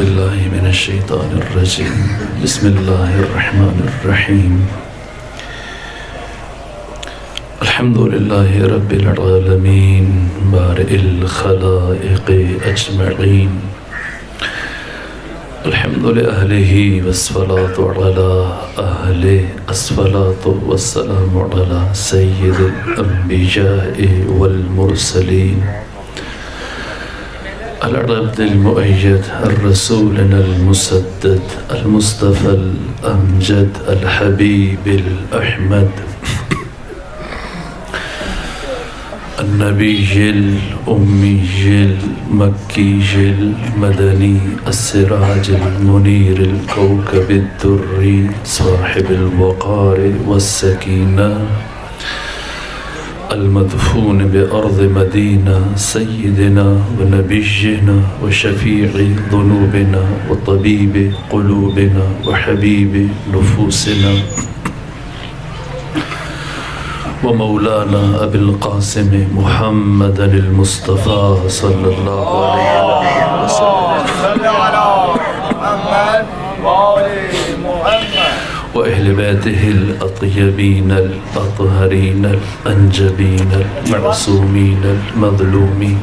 باللہ من الشیطان الرجیم بسم اللہ الرحمن الرحیم الحمدللہ رب العالمین بارئ الخلائق اجمعین الحمد لأہلہ والصلاة علی اہل الصلاة والسلام علی سید الانبیاء والمرسلین العبد المؤيد الرسولنا المسدد المصطفى الأمجد الحبيب الأحمد النبي الأمي المكي المدني السراج المنير الكوكب الدري صاحب الوقار والسكينة المدفون بأرض مدينة سيدنا ونبينا وشفيع ذنوبنا وطبيب قلوبنا وحبيب نفوسنا ومولانا أبي القاسم محمد المصطفى صلى الله عليه وسلم وأهل بيته الأطيبين الأطهرين الأنجبين المعصومين المظلومين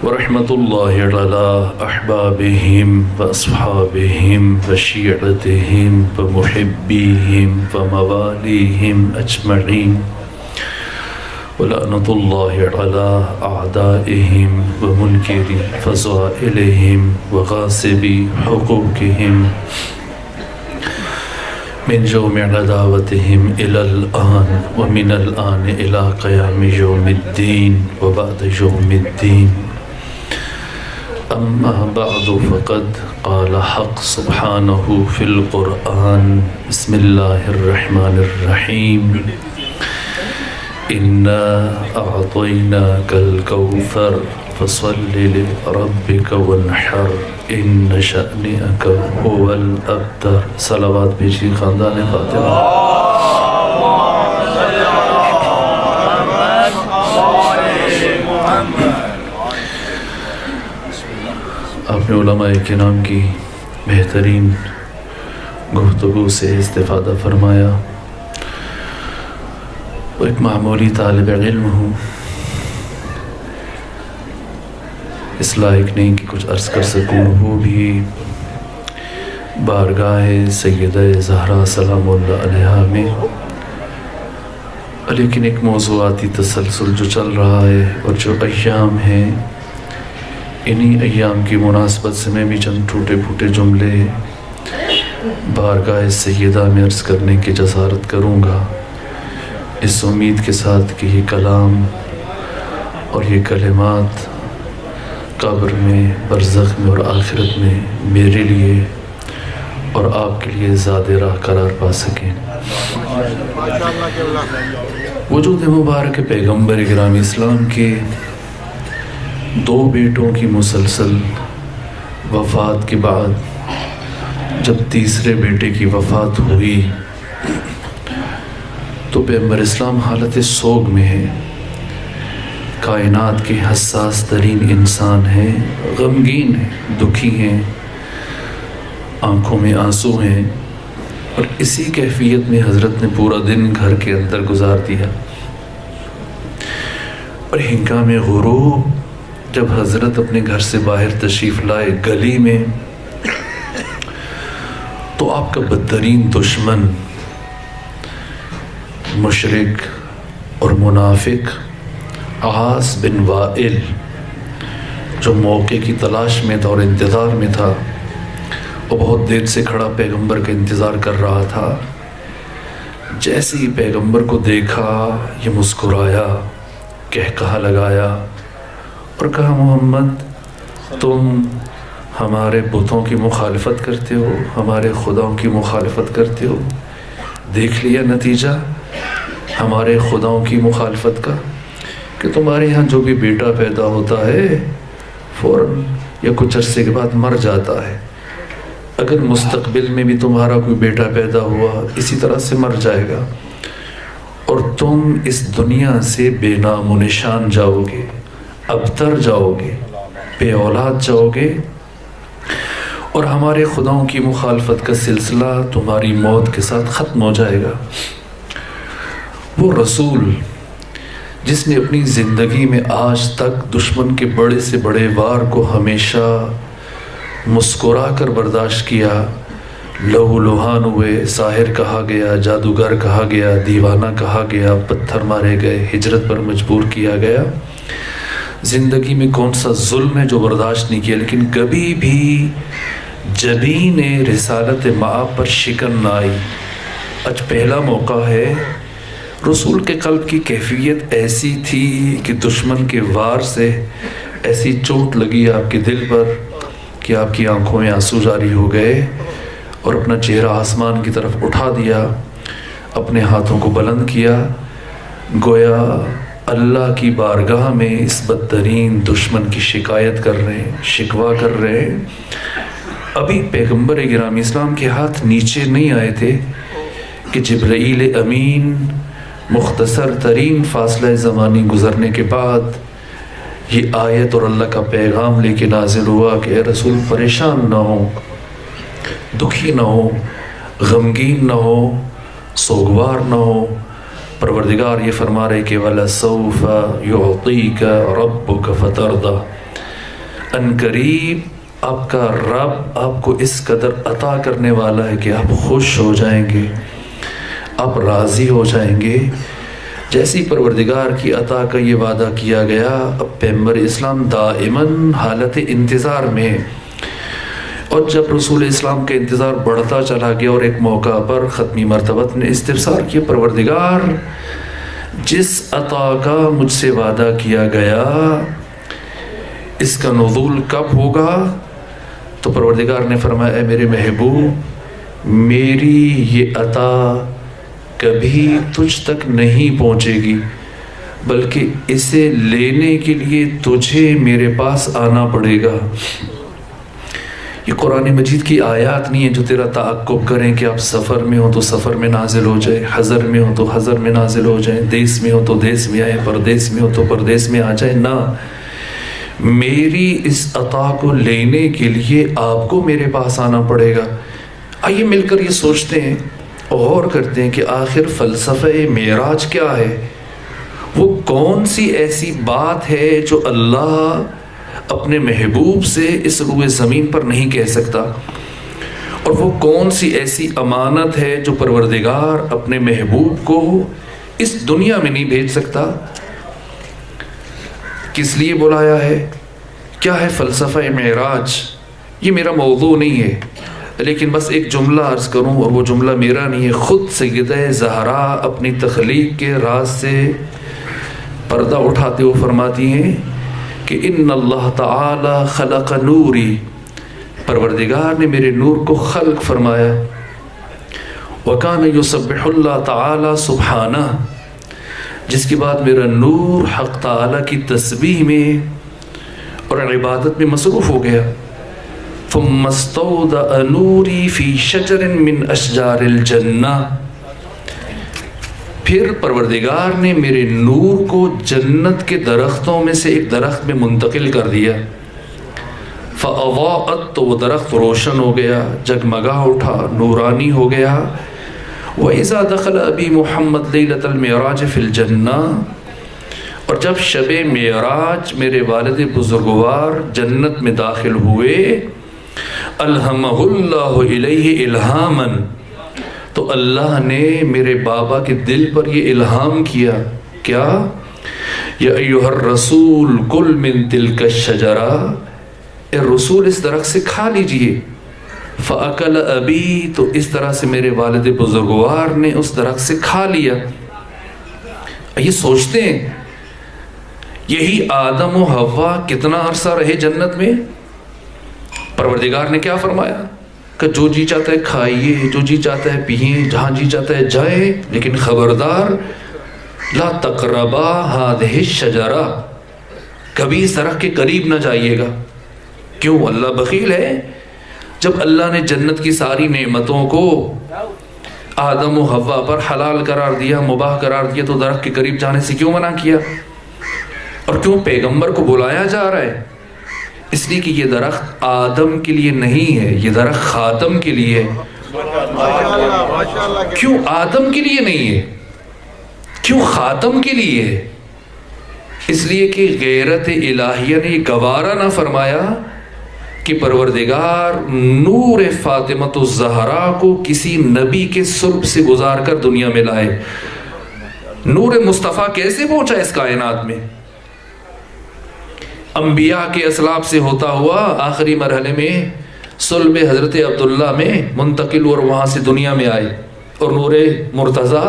ورحمة الله على أحبابهم وأصحابهم وشيعتهم ومحبيهم ومواليهم أجمعين ولعنة الله على أعدائهم ومنكري فضائلهم وغاصبي حقوقهم من يوم عداوتهم إلى الآن ومن الآن إلى قيام يوم الدين وبعد يوم الدين أما بعد فقد قال حق سبحانه في القرآن بسم الله الرحمن الرحيم إنا أعطيناك الكوثر فصل لربك وانحر إن شأنك هو الأبتر صلوات بيجي خاندان فاطمة آپ نے علماء کرام کی بہترین گفتگو سے استفادہ فرمایا. وہ ایک معمولی طالب علم ہوں، اس لائق نہیں کہ کچھ عرض کر سکوں، وہ بھی بارگاہ سیدہ زہرا سلام اللہ علیہا میں، لیکن ایک موضوعاتی تسلسل جو چل رہا ہے اور جو ایام ہیں، انہی ایام کی مناسبت سے میں بھی چند ٹوٹے پھوٹے جملے بارگاہ سیدہ میں عرض کرنے کی جسارت کروں گا، اس امید کے ساتھ کہ یہ کلام اور یہ کلمات قبر میں، برزخ میں اور آخرت میں میرے لیے اور آپ کے لیے زاد راہ قرار پا سکیں. وجود مبارک پیغمبر گرامی اسلام کے دو بیٹوں کی مسلسل وفات کے بعد جب تیسرے بیٹے کی وفات ہوئی تو پیغمبر اسلام حالت سوگ میں ہے. کائنات کے حساس ترین انسان ہیں، غمگین ہیں، دکھی ہیں، آنکھوں میں آنسو ہیں، اور اسی کیفیت میں حضرت نے پورا دن گھر کے اندر گزار دیا. اور ہنگام غروب جب حضرت اپنے گھر سے باہر تشریف لائے گلی میں، تو آپ کا بدترین دشمن مشرک اور منافق عاص بن وائل، جو موقع کی تلاش میں تھا اور انتظار میں تھا، وہ بہت دیر سے کھڑا پیغمبر کا انتظار کر رہا تھا. جیسے ہی پیغمبر کو دیکھا یہ مسکرایا، کہا لگایا اور کہا، محمد تم ہمارے بتوں کی مخالفت کرتے ہو، ہمارے خداؤں کی مخالفت کرتے ہو، دیکھ لیا نتیجہ ہمارے خداؤں کی مخالفت کا، کہ تمہارے یہاں جو بھی بیٹا پیدا ہوتا ہے فوراً یا کچھ عرصے کے بعد مر جاتا ہے. اگر مستقبل میں بھی تمہارا کوئی بیٹا پیدا ہوا اسی طرح سے مر جائے گا، اور تم اس دنیا سے بے نام و نشان جاؤ گے، ابتر جاؤ گے، بے اولاد جاؤ گے، اور ہمارے خداؤں کی مخالفت کا سلسلہ تمہاری موت کے ساتھ ختم ہو جائے گا۔ وہ رسول جس نے اپنی زندگی میں آج تک دشمن کے بڑے سے بڑے وار کو ہمیشہ مسکرا کر برداشت کیا، لہو لہان ہوئے، ساحر کہا گیا، جادوگر کہا گیا، دیوانہ کہا گیا، پتھر مارے گئے، ہجرت پر مجبور کیا گیا، زندگی میں کون سا ظلم ہے جو برداشت نہیں کیا، لیکن کبھی بھی جبین رسالت مآب پر شکن نہ آئی۔ آج پہلا موقع ہے۔ رسول کے قلب کی کیفیت ایسی تھی کہ دشمن کے وار سے ایسی چوٹ لگی آپ کے دل پر کہ آپ کی آنکھوں میں آنسو جاری ہو گئے، اور اپنا چہرہ آسمان کی طرف اٹھا دیا، اپنے ہاتھوں کو بلند کیا، گویا اللہ کی بارگاہ میں اس بدترین دشمن کی شکایت کر رہے ہیں، شکوہ کر رہے ہیں۔ ابھی پیغمبر گرامی اسلام کے ہاتھ نیچے نہیں آئے تھے کہ جبرائیل امین مختصر ترین فاصلہ زمانی گزرنے کے بعد یہ آیت اور اللہ کا پیغام لے کے نازل ہوا کہ اے رسول پریشان نہ ہو، دکھی نہ ہو، غمگین نہ ہو، سوگوار نہ ہو۔ پروردگار یہ فرما رہے کہ وَلَسَوْفَ يُعْطِيكَ رَبُّكَ فَتَرْضَى، ان قریب آپ کا رب آپ کو اس قدر عطا کرنے والا ہے کہ آپ خوش ہو جائیں گے، آپ راضی ہو جائیں گے۔ جیسی پروردگار کی عطا کا یہ وعدہ کیا گیا، اب پیغمبر اسلام دائماً حالت انتظار میں، اور جب رسول اسلام کا انتظار بڑھتا چلا گیا اور ایک موقع پر ختمی مرتبت نے استفسار کیا، پروردگار جس عطا کا مجھ سے وعدہ کیا گیا اس کا نزول کب ہوگا؟ تو پروردگار نے فرمایا اے میرے محبوب، میری یہ عطا کبھی تجھ تک نہیں پہنچے گی، بلکہ اسے لینے کے لیے تجھے میرے پاس آنا پڑے گا۔ یہ قرآن مجید کی آیات نہیں ہیں جو تیرا تعقب کریں کہ آپ سفر میں ہو تو سفر میں نازل ہو جائے، حضر میں ہو تو حضر میں نازل ہو جائے، دیس میں ہو تو دیس میں آئے، پردیس میں ہو تو پردیس میں آ جائے۔ نہ، میری اس عطا کو لینے کے لیے آپ کو میرے پاس آنا پڑے گا۔ آئیے مل کر یہ سوچتے ہیں، غور کرتے ہیں کہ آخر فلسفہ معراج کیا ہے؟ وہ کون سی ایسی بات ہے جو اللہ اپنے محبوب سے اس روئے زمین پر نہیں کہہ سکتا، اور وہ کون سی ایسی امانت ہے جو پروردگار اپنے محبوب کو اس دنیا میں نہیں بھیج سکتا؟ کس لیے بلایا ہے؟ کیا ہے فلسفہ معراج؟ یہ میرا موضوع نہیں ہے، لیکن بس ایک جملہ عرض کروں، اور وہ جملہ میرا نہیں ہے، خود سیدہ زہرا اپنی تخلیق کے راز سے پردہ اٹھاتے ہوئے فرماتی ہیں کہ ان اللہ تعالی خلق نوری، پروردگار نے میرے نور کو خلق فرمایا، وکان یسبح اللہ تعالی سبحانہ، جس کے بعد میرا نور حق تعالی کی تسبیح میں اور عبادت میں مصروف ہو گیا۔ ثم استودع نوری فی شجر من اشجار الجنہ، پھر پروردگار نے میرے نور کو جنت کے درختوں میں سے ایک درخت میں منتقل کر دیا۔ فَأَضَاءَتْ، تو وہ درخت روشن ہو گیا، جگمگا اٹھا، نورانی ہو گیا۔ وَإِذَا دَخَلَ أَبِي مُحَمَّدْ لَيْلَةَ الْمِعْرَاجِ فِي الْجَنَّةِ، اور جب شب معراج میرے والد بزرگوار جنت میں داخل ہوئے، الہمہ اللہ الیہ الہاماً، تو اللہ نے میرے بابا کے دل پر یہ الہام کیا، کیا؟ یا ایھا الرسول کل من تلک الشجرہ، اے رسول اس درخت سے کھا لیجئے۔ فَأَكَلَ أَبِي، تو اس طرح سے میرے والد بزرگوار نے اس درخت سے کھا لیا۔ یہ سوچتے ہیں یہی آدم و حوا کتنا عرصہ رہے جنت میں؟ پروردگار نے کیا فرمایا کہ جو جی چاہتا ہے کھائیے، جو جی چاہتا ہے پیئیں، جہاں جی چاہتا ہے جائیں، لیکن خبردار لا تقربا هذه الشجرہ، کبھی اس درخت کے قریب نہ جائیے گا۔ کیوں؟ اللہ بخیل ہے؟ جب اللہ نے جنت کی ساری نعمتوں کو آدم و حوا پر حلال قرار دیا، مباح قرار دیا، تو درخت کے قریب جانے سے کیوں منع کیا؟ اور کیوں پیغمبر کو بلایا جا رہا ہے اس لیے کہ یہ درخت آدم کے لیے نہیں ہے، یہ درخت خاتم کے لیے ہے۔ کیوں آدم کے لیے نہیں ہے؟ کیوں خاتم کے لیے ہے؟ اس لیے کہ غیرت الہیہ نے یہ گوارا نہ فرمایا کہ پروردگار نور فاطمۃ الزہرا کو کسی نبی کے صلب سے گزار کر دنیا میں لائے۔ نور مصطفیٰ کیسے پہنچا اس کائنات میں؟ انبیاء کے اسلاف سے ہوتا ہوا آخری مرحلے میں صلب حضرت عبداللہ میں منتقل اور وہاں سے دنیا میں آئے، اور نور مرتضیٰ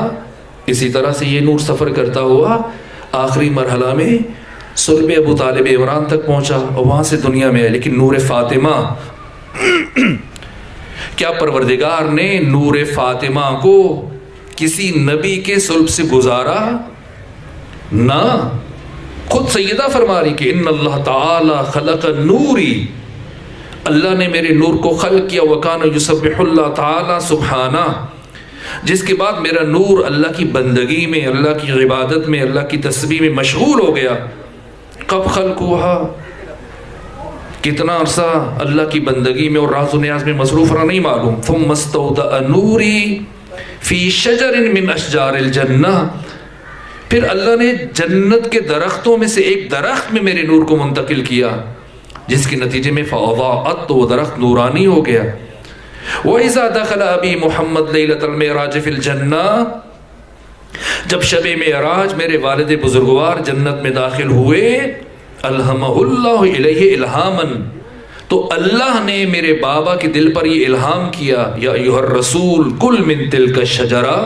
اسی طرح سے یہ نور سفر کرتا ہوا آخری مرحلہ میں صلب ابو طالب عمران تک پہنچا اور وہاں سے دنیا میں آئے۔ لیکن نور فاطمہ، کیا پروردگار نے نور فاطمہ کو کسی نبی کے صلب سے گزارا؟ نہ، خود سیدہ فرما رہی کہ ان اللہ تعالی خلق نوری، اللہ نے میرے نور کو خلق کیا، وکان یسبح اللہ تعالی سبحانہ، جس کے بعد میرا نور اللہ کی بندگی میں، اللہ کی عبادت میں، اللہ کی تسبیح میں مشغول ہو گیا۔ کب خلق ہوا؟ کتنا عرصہ اللہ کی بندگی میں اور راز و نیاز میں مصروف رہا نہیں معلوم۔ ثم استودع نوری فی شجر من اشجار الجنہ، پھر اللہ نے جنت کے درختوں میں سے ایک درخت میں میرے نور کو منتقل کیا، جس کے نتیجے میں فاضاءت، تو وہ درخت نورانی ہو گیا۔ وَإِذَا دَخَلَ أَبِي مُحَمَّدْ لَيْلَةَ الْمِعْرَاجِ فِي الْجَنَّةِ، جب شب معراج میرے والد بزرگوار جنت میں داخل ہوئے، الہمہ اللہ الیہ الہامن، تو اللہ نے میرے بابا کے دل پر یہ الہام کیا، یا ایھا الرسول کل من تلک الشجرہ،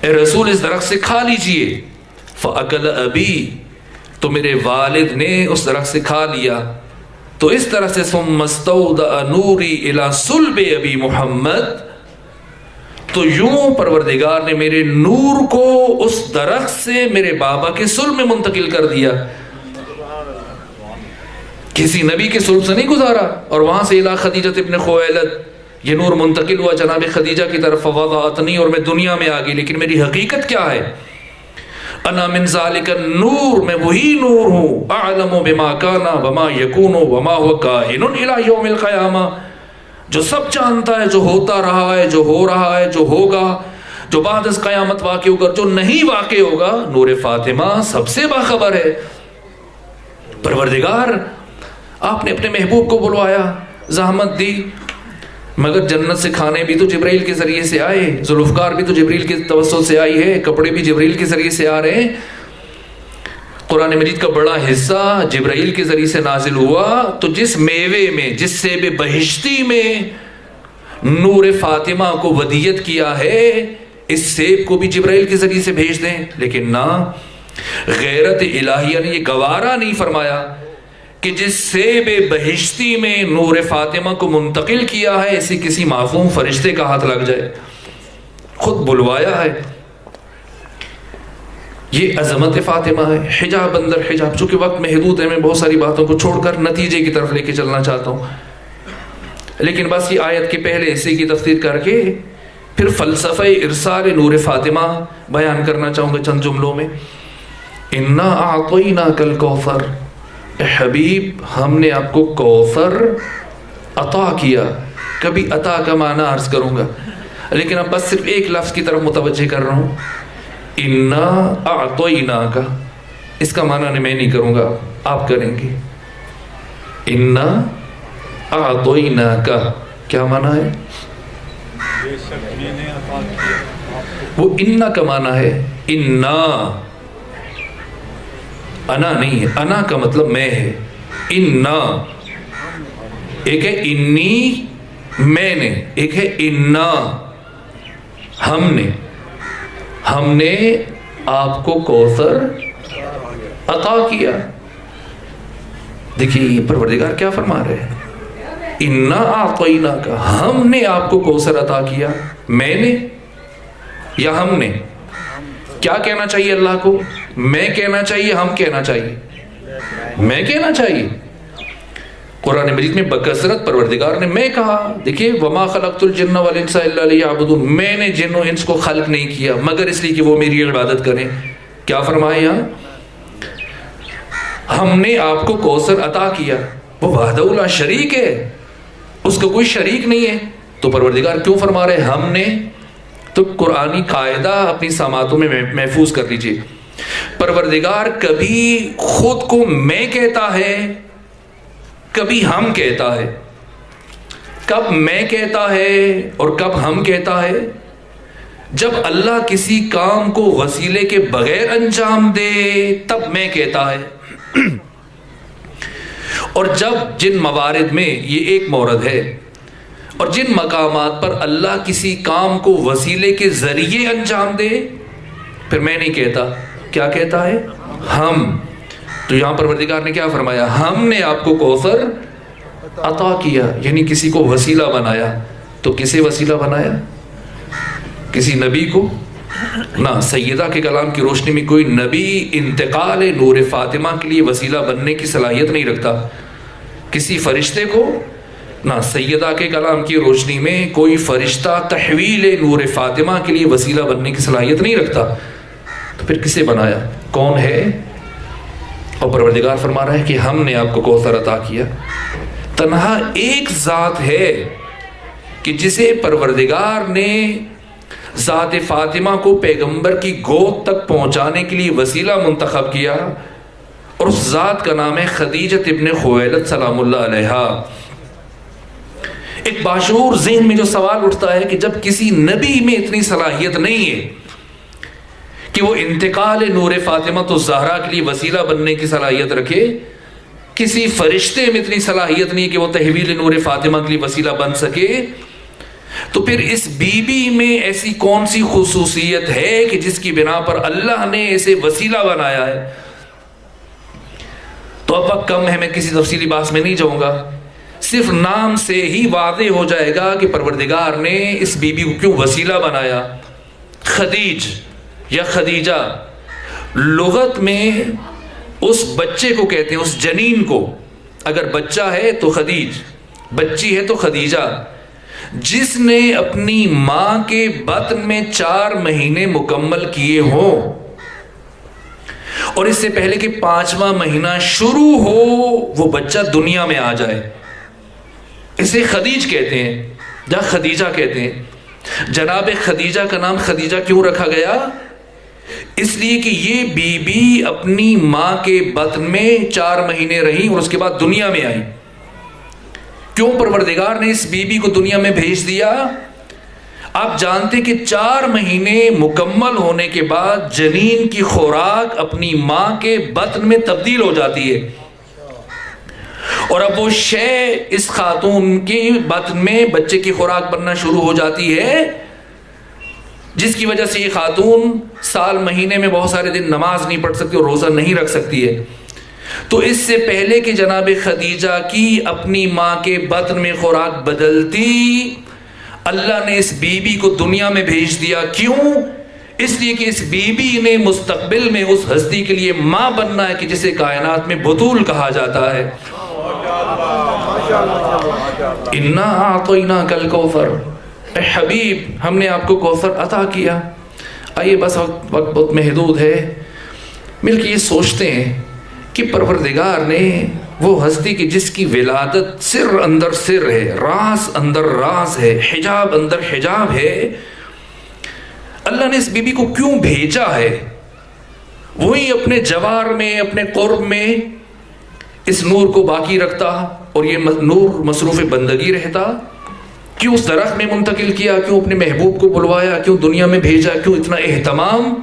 اے رسول اس درخت سے کھا لیجئے۔ فَأَكَلَ أَبِي، تو میرے والد نے اس درخت سے کھا لیا۔ تو اس طرح سے ثم استودع نوری الی صلب ابی محمد، تو یوں پروردگار نے میرے نور کو اس درخت سے میرے بابا کے صلب میں منتقل کر دیا، کسی نبی کے صلب سے نہیں گزارا۔ اور وہاں سے الی خدیجہ ابن خویلد، یہ نور منتقل ہوا جناب خدیجہ کی طرف، فوضعتنی، اور میں دنیا میں آ گئی۔ لیکن میری حقیقت کیا ہے؟ انا من ذالک النور، میں وہی نور ہوں، اعلم بما کان وما یکون وما هو کائن الی یوم القیامہ، جو سب جانتا ہے، جو ہوتا رہا ہے، جو ہو رہا ہے، جو ہوگا، جو بعد از قیامت واقع ہوگا، جو نہیں واقع ہوگا۔ نور فاطمہ سب سے باخبر ہے۔ پروردگار آپ نے اپنے محبوب کو بلوایا، زحمت دی، مگر جنت سے کھانے بھی تو جبرائیل کے ذریعے سے آئے، ذوالفقار بھی تو جبریل کے توسط سے آئی ہے، کپڑے بھی جبریل کے ذریعے سے آ رہے ہیں، قرآن مجید کا بڑا حصہ جبرائیل کے ذریعے سے نازل ہوا۔ تو جس میوے میں، جس سیب بہشتی میں نور فاطمہ کو ودیت کیا ہے، اس سیب کو بھی جبرائیل کے ذریعے سے بھیج دیں۔ لیکن نہ، غیرت الہیہ نے یہ گوارا نہیں فرمایا کہ جس سیب بہشتی میں نور فاطمہ کو منتقل کیا ہے، اسے کسی معصوم فرشتے کا ہاتھ لگ جائے، خود بلوایا ہے۔ یہ عظمت فاطمہ ہے، حجاب اندر حجاب۔ چونکہ وقت محدود ہے، میں بہت ساری باتوں کو چھوڑ کر نتیجے کی طرف لے کے چلنا چاہتا ہوں، لیکن بس یہ آیت کے پہلے حصے کی تفسیر کر کے پھر فلسفہ ارسال نور فاطمہ بیان کرنا چاہوں گا چند جملوں میں۔ انا اعطیناک الکوثر، اے حبیب ہم نے آپ کو کوثر عطا کیا۔ کبھی عطا کا معنی عرض کروں گا، لیکن اب بس صرف ایک لفظ کی طرف متوجہ کر رہا ہوں، انا اعطیناک، اس کا معنی میں نہیں کروں گا، آپ کریں گے۔ انا اعطیناک کیا معنی ہے؟ وہ انا کا معنی ہے، انا نہیں ہے، انا کا مطلب میں ہے، انا ایک ہے انی میں نے، ایک ہے انا ہم نے آپ کو کوثر عطا کیا۔ دیکھیے یہ پروردگار کیا فرما رہے ہیں، انا اعطیناک، ہم نے آپ کو کوثر عطا کیا، میں نے یا ہم نے؟ کیا کہنا چاہیے اللہ کو؟ میں کہنا چاہیے، ہم کہنا چاہیے؟ میں کہنا چاہیے۔ قرآن مجید میں بکثرت پروردگار نے میں کہا۔ دیکھیے وما خلقت الجن والانس الا لیعبدون، میں نے جن و انس کو خلق نہیں کیا مگر اس لیے کہ وہ میری عبادت کریں۔ کیا فرمایا یہاں؟ ہم نے آپ کو کوثر عطا کیا. وہ وحدہ لا شریک ہے, اس کا کوئی شریک نہیں ہے. تو پروردگار کیوں فرما رہے ہم نے؟ تو قرآنی قاعدہ اپنی سماعتوں میں محفوظ کر لیجئے. پروردگار کبھی خود کو میں کہتا ہے, کبھی ہم کہتا ہے. کب میں کہتا ہے اور کب ہم کہتا ہے؟ جب اللہ کسی کام کو وسیلے کے بغیر انجام دے تب میں کہتا ہے. اور جب جن موارد میں, یہ ایک مورد ہے, اور جن مقامات پر اللہ کسی کام کو وسیلے کے ذریعے انجام دے, پھر میں نہیں کہتا. کیا کہتا ہے؟ ہم. تو یہاں پروردگار نے کیا فرمایا؟ ہم نے آپ کو کوثر عطا کیا, یعنی کسی کو وسیلہ بنایا. تو کسے وسیلہ بنایا؟ کسی نبی کو نہ. سیدہ کے کلام کی روشنی میں کوئی نبی انتقال نور فاطمہ کے لیے وسیلہ بننے کی صلاحیت نہیں رکھتا. کسی فرشتے کو نہ. سیدہ کے کلام کی روشنی میں کوئی فرشتہ تحویل نور فاطمہ کے لیے وسیلہ بننے کی صلاحیت نہیں رکھتا. تو پھر کسے بنایا؟ کون ہے؟ اور پروردگار فرما رہا ہے کہ ہم نے آپ کو کوثر عطا کیا. تنہا ایک ذات ہے کہ جسے پروردگار نے ذات فاطمہ کو پیغمبر کی گود تک پہنچانے کے لیے وسیلہ منتخب کیا, اور اس ذات کا نام ہے خدیجہ ابن خویلد سلام اللہ علیہا. ایک باشعور ذہن میں جو سوال اٹھتا ہے کہ جب کسی نبی میں اتنی صلاحیت نہیں ہے کہ وہ انتقال نور فاطمہ تو زہرا کے لیے وسیلہ بننے کی صلاحیت رکھے, کسی فرشتے میں اتنی صلاحیت نہیں کہ وہ تحویل نور فاطمہ کے لیے وسیلہ بن سکے, تو پھر اس بی بی میں ایسی کون سی خصوصیت ہے کہ جس کی بنا پر اللہ نے اسے وسیلہ بنایا ہے؟ تو اب وقت کم ہے, میں کسی تفصیلی بات میں نہیں جاؤں گا. صرف نام سے ہی واضح ہو جائے گا کہ پروردگار نے اس بی بی کو کیوں وسیلہ بنایا. خدیج یا خدیجہ لغت میں اس بچے کو کہتے ہیں, اس جنین کو. اگر بچہ ہے تو خدیج, بچی ہے تو خدیجہ. جس نے اپنی ماں کے بطن میں 4 مہینے مکمل کیے ہوں, اور اس سے پہلے کہ 5واں مہینہ شروع ہو وہ بچہ دنیا میں آ جائے, اسے خدیج کہتے ہیں یا خدیجہ کہتے ہیں. جناب خدیجہ کا نام خدیجہ کیوں رکھا گیا؟ اس لیے کہ یہ بی بی اپنی ماں کے بطن میں 4 مہینے رہی اور اس کے بعد دنیا میں آئی. کیوں پروردگار نے اس بی بی کو دنیا میں بھیج دیا؟ آپ جانتے کہ 4 مہینے مکمل ہونے کے بعد جنین کی خوراک اپنی ماں کے بطن میں تبدیل ہو جاتی ہے, اور اب وہ شے اس خاتون کی بطن میں بچے کی خوراک بننا شروع ہو جاتی ہے, جس کی وجہ سے یہ خاتون سال مہینے میں بہت سارے دن نماز نہیں پڑھ سکتی اور روزہ نہیں رکھ سکتی ہے. تو اس سے پہلے کہ جناب خدیجہ کی اپنی ماں کے بطن میں خوراک بدلتی, اللہ نے اس بی بی کو دنیا میں بھیج دیا. کیوں؟ اس لیے کہ اس بی بی نے مستقبل میں اس ہستی کے لیے ماں بننا ہے کہ جسے کائنات میں بطول کہا جاتا ہے. اِنَّا أَعْطَيْنَاكَ الْكَوْثَرَ, اے حبیب ہم نے آپ کو کوثر عطا کیا. آئیے بس وقت بہت محدود ہے, مل کے یہ سوچتے ہیں کہ پروردگار نے وہ ہستی کی جس کی ولادت سر اندر سر ہے, راز اندر راز ہے, حجاب اندر حجاب ہے, اللہ نے اس بی بی کو کیوں بھیجا ہے؟ وہی اپنے جوار میں, اپنے قرب میں اس نور کو باقی رکھتا اور یہ نور مصروف بندگی رہتا. کیوں اس درخت میں منتقل کیا؟ کیوں اپنے محبوب کو بلوایا؟ کیوں دنیا میں بھیجا؟ کیوں اتنا اہتمام؟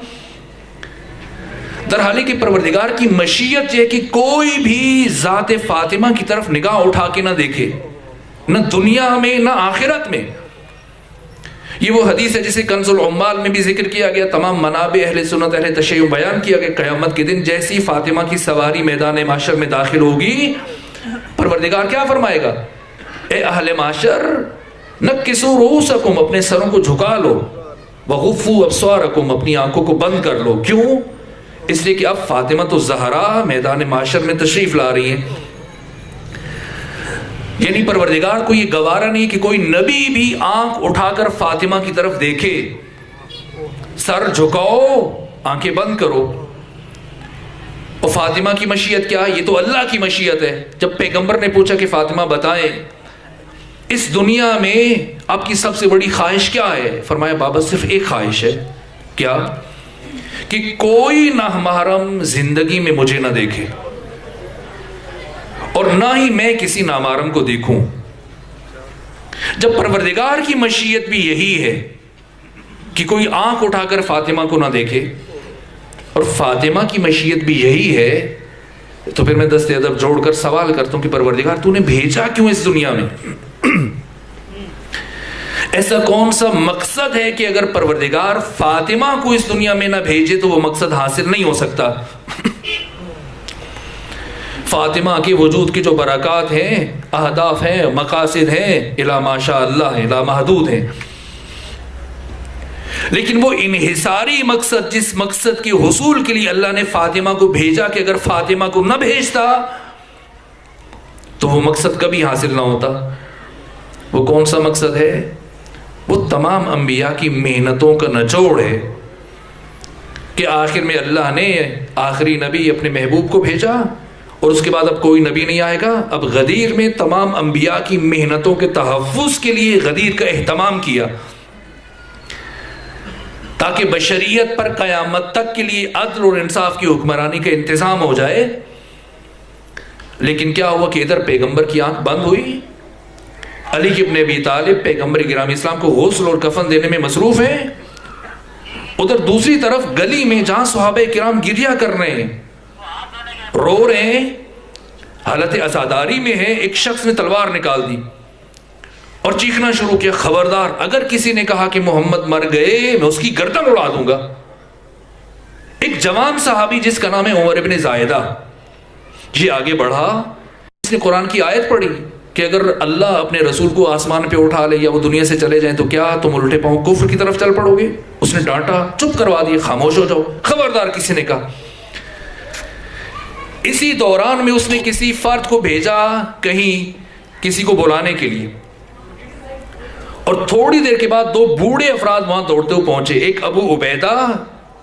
در حالی کہ پروردگار کی مشیت یہ کہ کوئی بھی ذات فاطمہ کی طرف نگاہ اٹھا کے نہ دیکھے, نہ دنیا میں نہ آخرت میں. یہ وہ حدیث ہے جسے کنز العمال میں بھی ذکر کیا گیا, تمام منابع اہل سنت اہل تشیع بیان کیا گیا. قیامت کے دن جیسی فاطمہ کی سواری میدان معاشر میں داخل ہوگی, پروردگار کیا فرمائے گا؟ اے اہل معاشر نکسوا رؤوسکم, اپنے سروں کو جھکا لو, وغفوا ابصارکم, اپنی آنکھوں کو بند کر لو. کیوں؟ اس لیے کہ اب فاطمہ تو زہرا میدان معاشر میں تشریف لا رہی ہیں. یعنی پروردگار کو یہ گوارا نہیں کہ کوئی نبی بھی آنکھ اٹھا کر فاطمہ کی طرف دیکھے. سر جھکاؤ, آنکھیں بند کرو. اور فاطمہ کی مشیت کیا؟ یہ تو اللہ کی مشیت ہے۔ جب پیغمبر نے پوچھا کہ فاطمہ بتائیں اس دنیا میں آپ کی سب سے بڑی خواہش کیا ہے؟ فرمایا بابا صرف ایک خواہش ہے۔ کیا؟ کہ کوئی نامحرم زندگی میں مجھے نہ دیکھے اور نہ ہی میں کسی نامحرم کو دیکھوں۔ جب پروردگار کی مشیت بھی یہی ہے کہ کوئی آنکھ اٹھا کر فاطمہ کو نہ دیکھے اور فاطمہ کی مشیت بھی یہی ہے، تو پھر میں دست ادب جوڑ کر سوال کرتا ہوں کہ پروردگار تو نے بھیجا کیوں اس دنیا میں؟ ایسا کون سا مقصد ہے کہ اگر پروردگار فاطمہ کو اس دنیا میں نہ بھیجے تو وہ مقصد حاصل نہیں ہو سکتا؟ فاطمہ کے وجود کی جو برکات ہیں، اہداف ہیں، مقاصد ہیں، الا ماشاء اللہ ہیں، لا محدود ہیں، لیکن وہ انحصاری مقصد، جس مقصد کے حصول کے لیے اللہ نے فاطمہ کو بھیجا، کہ اگر فاطمہ کو نہ بھیجتا تو وہ مقصد کبھی حاصل نہ ہوتا۔ وہ کون سا مقصد ہے؟ وہ تمام انبیاء کی محنتوں کا نچوڑ ہے کہ آخر میں اللہ نے آخری نبی اپنے محبوب کو بھیجا اور اس کے بعد اب کوئی نبی نہیں آئے گا۔ اب غدیر میں تمام انبیاء کی محنتوں کے تحفظ کے لیے غدیر کا اہتمام کیا تاکہ بشریت پر قیامت تک کے لیے عدل اور انصاف کی حکمرانی کا انتظام ہو جائے۔ لیکن کیا ہوا کہ ادھر پیغمبر کی آنکھ بند ہوئی، علی ابن ابی طالب پیغمبر گرامی اسلام کو غسل اور کفن دینے میں مصروف ہیں، ادھر دوسری طرف گلی میں جہاں صحابہ کرام گریہ کر رہے ہیں، رو رہے ہیں، حالت عزاداری میں ہیں، ایک شخص نے تلوار نکال دی اور چیخنا شروع کیا، خبردار اگر کسی نے کہا کہ محمد مر گئے میں اس کی گردن اڑا دوں گا۔ ایک جوان صحابی جس کا نام ہے عمر ابن زائدہ، یہ آگے بڑھا، اس نے قرآن کی آیت پڑھی کہ اگر اللہ اپنے رسول کو آسمان پہ اٹھا لے یا وہ دنیا سے چلے جائیں تو کیا تم الٹے پاؤں کفر کی طرف چل پڑو گے؟ اس نے ڈانٹا، چپ کروا دیا، خاموش ہو جاؤ، خبردار کسی نے کہا۔ اسی دوران میں اس نے کسی فرد کو بھیجا کہیں کسی کو بلانے کے لیے، اور تھوڑی دیر کے بعد دو بوڑھے افراد وہاں دوڑتے ہوئے پہنچے، ایک ابو عبیدہ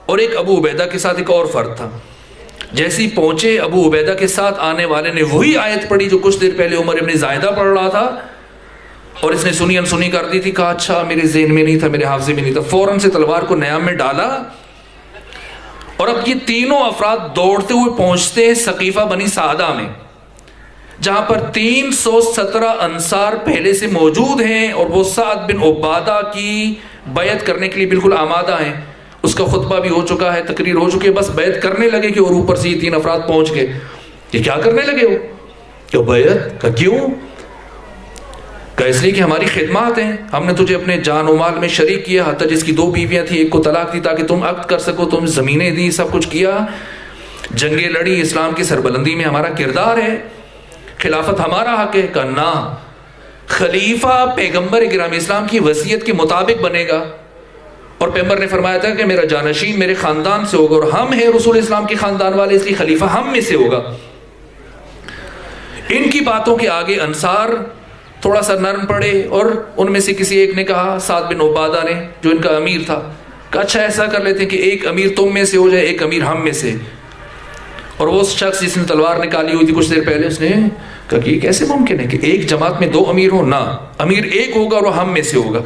اور ایک ابو عبیدہ کے ساتھ ایک اور فرد تھا۔ جیسے ہی پہنچے ابو عبیدہ کے ساتھ آنے والے نے وہی آیت پڑھی جو کچھ دیر پہلے عمر ابن زائدہ پڑھ رہا تھا، اور اس نے سنی انسنی کر دی تھی، کہا اچھا میرے ذہن میں نہیں تھا، میرے حافظے میں نہیں تھا، فوراً سے تلوار کو نیام میں ڈالا، اور اب یہ تینوں افراد دوڑتے ہوئے پہنچتے ہیں سقیفہ بنی سعدہ میں، جہاں پر 317 انصار پہلے سے موجود ہیں اور وہ سعد بن عبادہ کی بیعت کرنے کے لیے بالکل آمادہ ہیں۔ اس کا خطبہ بھی ہو چکا ہے، تقریر ہو چکی ہے، بس بیعت کرنے لگے کہ اور اوپر سے یہ 3 افراد پہنچ گئے۔ یہ کیا کرنے لگے ہو؟ کہ بیعت کا کیوں؟ کہ اس لیے کہ ہماری خدمات ہیں، ہم نے تجھے اپنے جان و مال میں شریک کیا، حتیٰ جس کی 2 بیویاں تھیں، ایک کو طلاق دی تاکہ تم عقد کر سکو، تم زمینیں دی، سب کچھ کیا، جنگیں لڑی، اسلام کی سربلندی میں ہمارا کردار ہے، خلافت ہمارا حق ہے۔ کہ نہ، خلیفہ پیغمبر گرامی اسلام کی وصیت کے مطابق بنے گا، اور پیغمبر نے فرمایا تھا کہ میرا جانشین میرے خاندان سے ہوگا، اور ہم ہیں رسول اسلام کے خاندان والے، اس لیے خلیفہ ہم میں سے ہوگا۔ ان کی باتوں کے آگے انصار تھوڑا سا نرم پڑے، اور ان میں سے کسی ایک نے کہا، سعد بن عبادہ نے جو ان کا امیر تھا، کہا اچھا ایسا کر لیتے ہیں کہ ایک امیر تم میں سے ہو جائے، ایک امیر ہم میں سے۔ اور وہ شخص جس نے تلوار نکالی ہوئی تھی کچھ دیر پہلے، اس نے کہا کہ یہ کیسے ممکن ہے کہ ایک جماعت میں 2 امیر ہوں؟ نہ، امیر ایک ہوگا اور وہ ہم میں سے ہوگا۔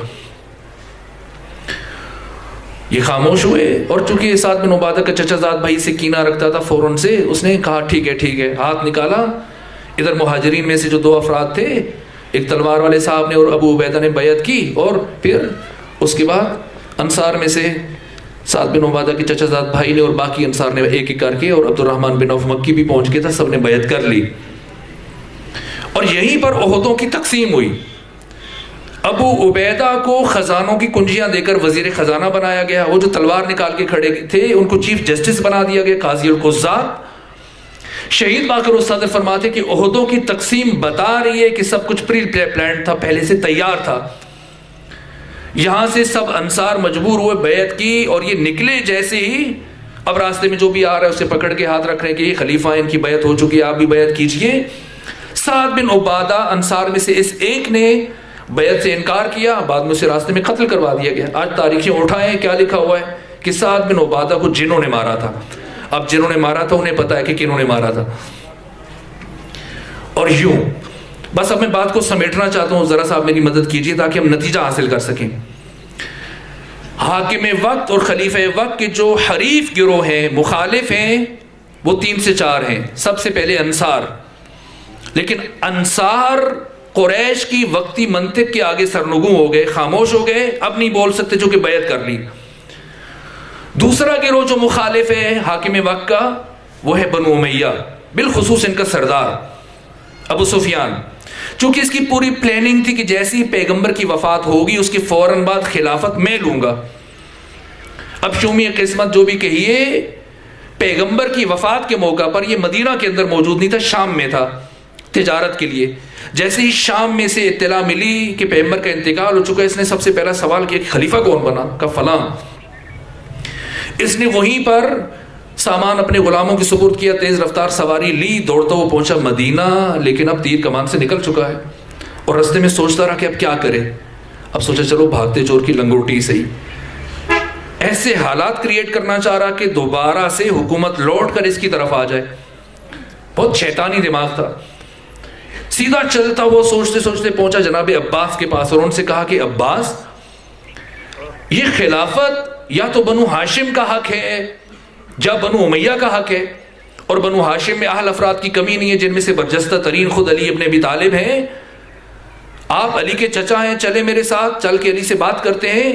یہ خاموش ہوئے، اور چونکہ سعد بن عبادہ کا چچا زاد بھائی سے کینہ رکھتا تھا، فوراً سے اس نے کہا ٹھیک ہے ٹھیک ہے، ہاتھ نکالا۔ ادھر مہاجرین میں سے جو 2 افراد تھے، ایک تلوار والے صاحب نے اور ابو عبیدہ نے بیعت کی، اور پھر اس کے بعد انصار میں سے سعد بن عبادہ کے چچا زاد بھائی نے اور باقی انصار نے ایک ایک کر کے، اور عبد الرحمن بن عوف مکی بھی پہنچ گیا تھا، سب نے بیعت کر لی، اور یہیں پر عہدوں کی تقسیم ہوئی۔ ابو عبیدہ کو خزانوں کی کنجیاں دے کر وزیر خزانہ بنایا گیا، وہ جو تلوار نکال کے کھڑے تھے ان کو چیف جسٹس بنا دیا گیا، قاضی القضات۔ شہید باقر استاد فرماتے کہ عہدوں کی تقسیم بتا رہی ہے کہ سب کچھ پری پلانڈ تھا، پہلے سے تیار تھا۔ یہاں سے سب انصار مجبور ہوئے بیعت کی، اور یہ نکلے جیسے ہی اب راستے میں جو بھی آ رہا ہے اسے پکڑ کے ہاتھ رکھ رہے ہیں کہ یہ خلیفہ ہیں، ان کی بیعت ہو چکی ہے، آپ بھی بیعت کیجئے۔ سعد بن عبادہ انصار میں سے اس ایک نے بیعت سے انکار کیا، بعد میں اسے راستے میں قتل کروا دیا گیا۔ آج تاریخیں اٹھائیں کیا لکھا ہوا ہے کہ سعد بن عبادہ کو جنوں نے مارا تھا۔ اب جنہوں نے مارا تھا انہیں پتا ہے کہ کنہوں نے مارا تھا. اور یوں بس اب میں بات کو سمیٹنا چاہتا ہوں, ذرا سا آپ میری مدد کیجیے تاکہ ہم نتیجہ حاصل کر سکیں. حاکم وقت اور خلیفہ وقت کے جو حریف گروہ ہیں, مخالف ہیں, وہ 3 سے 4 ہیں. سب سے پہلے انصار. لیکن انصار قریش کی وقتی منطق کے آگے سرنگوں ہو گئے, خاموش ہو گئے, اب نہیں بول سکتے جو کہ بیعت کر لی. دوسرا گروہ جو مخالف ہے حاکم وقت کا, وہ ہے بنو امیہ, بالخصوص ان کا سردار ابو سفیان. چونکہ اس کی پوری پلاننگ تھی کہ جیسی پیغمبر کی وفات ہوگی اس کے فوراً بعد خلافت میں لوں گا. اب شومی قسمت جو بھی کہیے, پیغمبر کی وفات کے موقع پر یہ مدینہ کے اندر موجود نہیں تھا, شام میں تھا تجارت کے لیے. جیسے ہی شام میں سے اطلاع ملی کہ پیغمبر کا انتقال ہو چکا, اس نے سب سے پہلا سوال کیا کہ خلیفہ کون بنا؟ کہ فلاں. اس نے وہیں پر سامان اپنے غلاموں کی سپرد کیا, تیز رفتار سواری لی, دوڑتا وہ پہنچا مدینہ. لیکن اب تیر کمان سے نکل چکا ہے اور رستے میں سوچتا رہا کہ اب کیا کرے. اب سوچا چلو بھاگتے چور کی لنگوٹی سے ہی. ایسے حالات کریٹ کرنا چاہ رہا کہ دوبارہ سے حکومت لوٹ کر اس کی طرف آ جائے. بہت شیطانی دماغ تھا. سیدھا چلتا وہ سوچتے سوچتے پہنچا جناب عباس کے پاس اور ان سے کہا کہ عباس, یہ خلافت یا تو بنو ہاشم کا حق ہے یا بنو امیہ کا حق ہے, اور بنو ہاشم میں اہل افراد کی کمی نہیں ہے جن میں سے برجستہ ترین خود علی ابن ابی طالب ہیں. آپ علی کے چچا ہیں, چلے میرے ساتھ, چل کے علی سے بات کرتے ہیں.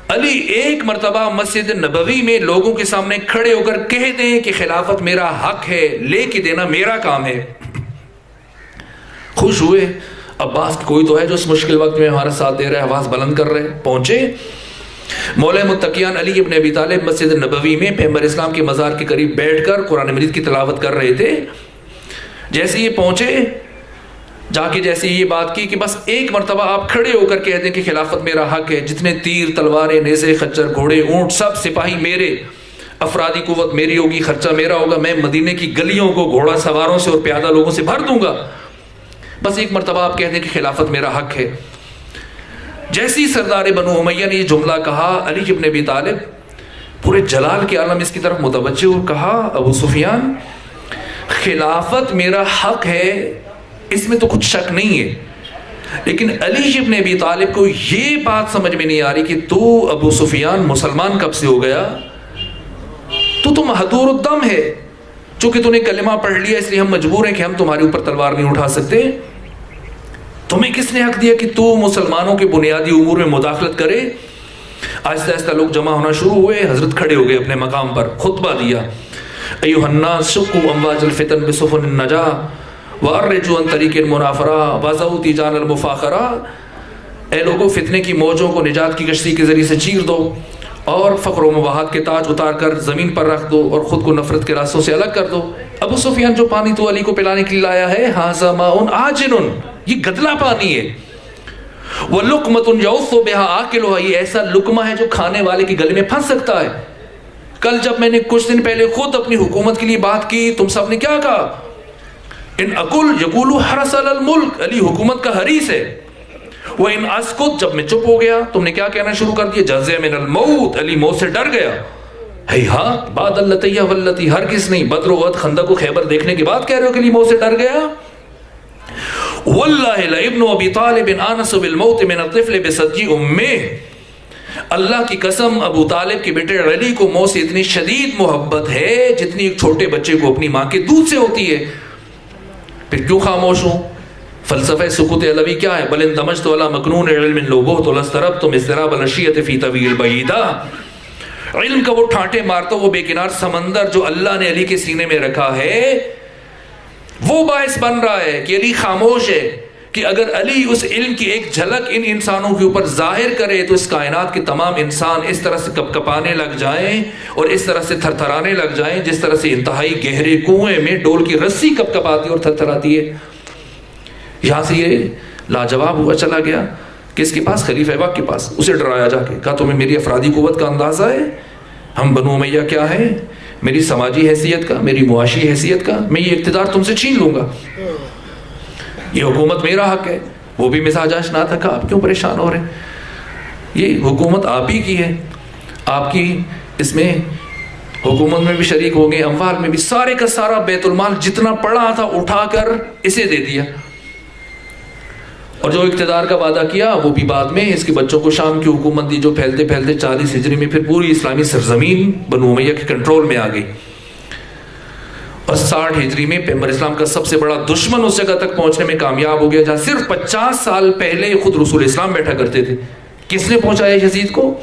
علی ایک مرتبہ مسجد نبوی میں لوگوں کے سامنے کھڑے ہو کر کہہ دیں کہ خلافت میرا حق ہے, لے کے دینا میرا کام ہے. خوش ہوئے. عباس کوئی تو ہے جو اس مشکل وقت میں ہمارا ساتھ دے رہا ہے, آواز بلند کر رہے. پہنچے مولا متقیان علی ابن ابی طالب مسجد نبوی میں پیغمبر اسلام کے مزار کے قریب بیٹھ کر قرآن مجید کی تلاوت کر رہے تھے. جیسے یہ پہنچے, جا کے جیسے یہ بات کی کہ بس ایک مرتبہ آپ کھڑے ہو کر کہہ دیں کہ خلافت میرا حق ہے, جتنے تیر تلواریں نیزے خچر گھوڑے اونٹ سب سپاہی میرے, افرادی قوت میری ہوگی, خرچہ میرا ہوگا, میں مدینے کی گلیوں کو گھوڑا سواروں سے اور پیادہ لوگوں سے بھر دوں گا. بس ایک مرتبہ آپ کہہ دیں کہ خلافت میرا حق ہے. جیسی سردار بنو امیہ نے یہ جملہ کہا, علی ابن ابی طالب پورے جلال کے عالم اس کی طرف متوجہ اور کہا, ابو سفیان خلافت میرا حق ہے, اس میں تو کچھ شک نہیں ہے, لیکن علی ابن ابی طالب کو یہ بات سمجھ میں نہیں آ رہی کہ تو ابو سفیان مسلمان کب سے ہو گیا؟ تو محدور الدم ہے, چونکہ تو نے کلمہ پڑھ لیا اس لیے ہم مجبور ہیں کہ ہم تمہارے اوپر تلوار نہیں اٹھا سکتے. تمہیں کس نے حق دیا کہ تو مسلمانوں کے بنیادی امور میں مداخلت کرے؟ آہستہ آہستہ لوگ جمع ہونا شروع ہوئے. حضرت کھڑے ہو گئے اپنے مقام پر, خطبہ دیا. ایھا الناس شقوا امواج الفتن بسفن النجاہ وارجوا عن طریق المنافرہ وضعوا تیجان المفاخرہ. اے لوگوں, فتنے کی موجوں کو نجات کی کشتی کے ذریعے سے چیر دو اور فقر و مباحت کے تاج اتار کر زمین پر رکھ دو اور خود کو نفرت کے راستوں سے الگ کر دو. ابو سفیان جو پانی تو علی کو پلانے کے لیے لایا ہے, ھذا ماء عاجن, یہ گدلا پانی ہے. وَلُقْمَةٌ يَعُضُّ بِهَا آكِلُهَا, یہ ایسا لقمہ ہے جو کھانے والے کے گلے میں پھنس سکتا ہے. کل جب میں نے کچھ دن پہلے خود اپنی حکومت کے لیے بات کی, تم سب نے کیا کہا؟ ان اکل یقول حرس علی الملک, علی حکومت کا حریص ہے. وَإِنْ أَسْكُتْ, جب میں چپ ہو گیا تم نے کیا کہنا شروع کر دیا؟ جَزِعَ مِنَ الْمَوْتِ, علی موت سے ڈر گیا. ہاں بعد اللتیہ واللتی, ہرگز نہیں. بدر و احد خندق و خیبر دیکھنے کے بعد کہہ رہے ہو کہ علی موت سے ڈر گیا. واللہ لابن ابی طالب آنس بالموت من الطفل بصدی امہ, اللہ کی قسم ابو طالب کے بیٹے علی کو موت سے اتنی شدید محبت ہے جتنی ایک چھوٹے بچے کو اپنی ماں کے دودھ سے ہوتی ہے. پھر کیوں خاموش ہوں؟ فلسفہ سکوت علوی کیا ہے؟ بل اندمجت علی مکنون علم لو بہت لاضطربتم اضطراب العشیۃ فی طویل بعیدہ. علم کا وہ ٹھانٹے مارتا وہ بے کنار سمندر جو اللہ نے علی کے سینے میں رکھا ہے, وہ باعث بن رہا ہے کہ علی خاموش ہے کہ اگر علی اس علم کی ایک جھلک ان انسانوں کے اوپر ظاہر کرے تو اس کائنات کے تمام انسان اس طرح سے کپ کپانے لگ جائیں اور اس طرح سے تھر تھرانے لگ جائیں جس طرح سے انتہائی گہرے کنویں میں ڈول کی رسی کپ کپاتی اور تھر تھراتی ہے. یہاں سے یہ لاجواب ہوا چلا گیا کس کے پاس؟ خلیفہ وقت کے پاس. اسے ڈرایا جا کے, کہا تمہیں میری افرادی قوت کا اندازہ ہے؟ ہم بنو امیہ کیا ہیں, میری سماجی حیثیت کا, میری معاشی حیثیت کا, میں یہ اقتدار تم سے چھین لوں گا, یہ حکومت میرا حق ہے. وہ بھی مزاج نہ تھا, کہا آپ کیوں پریشان ہو رہے ہیں, یہ حکومت آپ ہی کی ہے, آپ کی اس میں حکومت میں بھی شریک ہو گئے, اموال میں بھی, سارے کا سارا بیت المال جتنا پڑا تھا اٹھا کر اسے دے دیا. اور جو اقتدار کا وعدہ کیا وہ بھی بعد میں اس کے بچوں کو شام کی حکومت دی, جو پھیلتے پھیلتے 40 ہجری میں پھر پوری اسلامی سرزمین بنو امیہ کے کنٹرول میں آ گئی. اور 60 ہجری میں پیغمبر اسلام کا سب سے بڑا دشمن اس جگہ تک پہنچنے میں کامیاب ہو گیا جہاں صرف 50 سال پہلے خود رسول اسلام بیٹھا کرتے تھے. کس نے پہنچایا یزید کو؟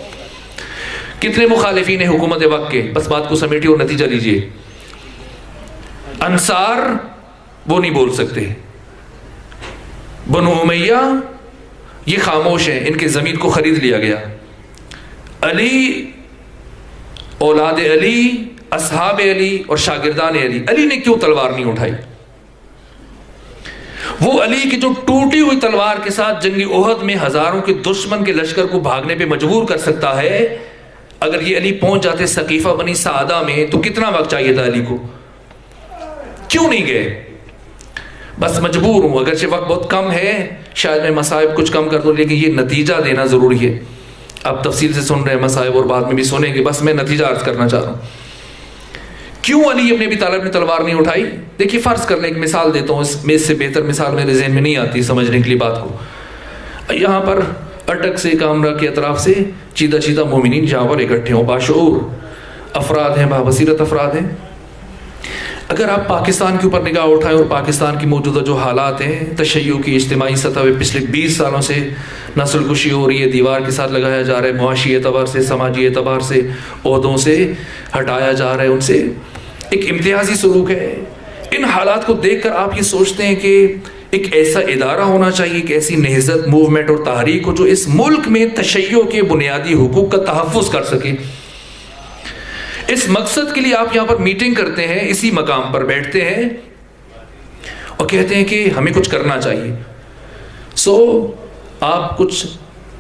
کتنے مخالفین حکومت وقت کے؟ بس بات کو سمیٹی اور نتیجہ لیجئے. انصار وہ نہیں بول سکتے, بنو امیہ یہ خاموش ہیں, ان کے زمین کو خرید لیا گیا. علی, اولاد علی, اصحاب علی اور شاگردان علی, علی نے کیوں تلوار نہیں اٹھائی؟ وہ علی کی جو ٹوٹی ہوئی تلوار کے ساتھ جنگی احد میں ہزاروں کے دشمن کے لشکر کو بھاگنے پہ مجبور کر سکتا ہے, اگر یہ علی پہنچ جاتے سقیفہ بنی سعدہ میں تو کتنا وقت چاہیے تھا علی کو؟ کیوں نہیں گئے؟ بس مجبور ہوں, اگرچہ وقت بہت کم ہے, شاید میں مصائب کچھ کم کر دوں, لیکن یہ نتیجہ دینا ضروری ہے. آپ تفصیل سے سن رہے ہیں مصائب اور بعد میں بھی سنیں گے, بس میں نتیجہ عرض کرنا چاہ رہا ہوں. کیوں علی ابن ابی طالب نے تلوار نہیں اٹھائی؟ دیکھیے فرض کر لیں, ایک مثال دیتا ہوں, اس سے بہتر مثال میرے ذہن میں نہیں آتی سمجھنے کے لیے بات کو. یہاں پر اٹک سے کامرہ کے اطراف سے چیدہ چیدہ مومنین جہاں پر اکٹھے ہوں, باشعور افراد ہیں, بابصیرت افراد ہیں. اگر آپ پاکستان کے اوپر نگاہ اٹھائیں اور پاکستان کی موجودہ جو حالات ہیں, تشیع کی اجتماعی سطح پہ پچھلے 20 سالوں سے نسل کشی ہو رہی ہے, دیوار کے ساتھ لگایا جا رہا ہے, معاشی اعتبار سے, سماجی اعتبار سے, عہدوں سے ہٹایا جا رہا ہے, ان سے ایک امتیازی سلوک ہے. ان حالات کو دیکھ کر آپ یہ سوچتے ہیں کہ ایک ایسا ادارہ ہونا چاہیے, ایک ایسی نہضت, موومنٹ اور تحریک ہو جو اس ملک میں تشیع کے بنیادی حقوق کا تحفظ کر سکے. اس مقصد کے لیے آپ یہاں پر میٹنگ کرتے ہیں, اسی مقام پر بیٹھتے ہیں اور کہتے ہیں کہ ہمیں کچھ کرنا چاہیے. آپ کچھ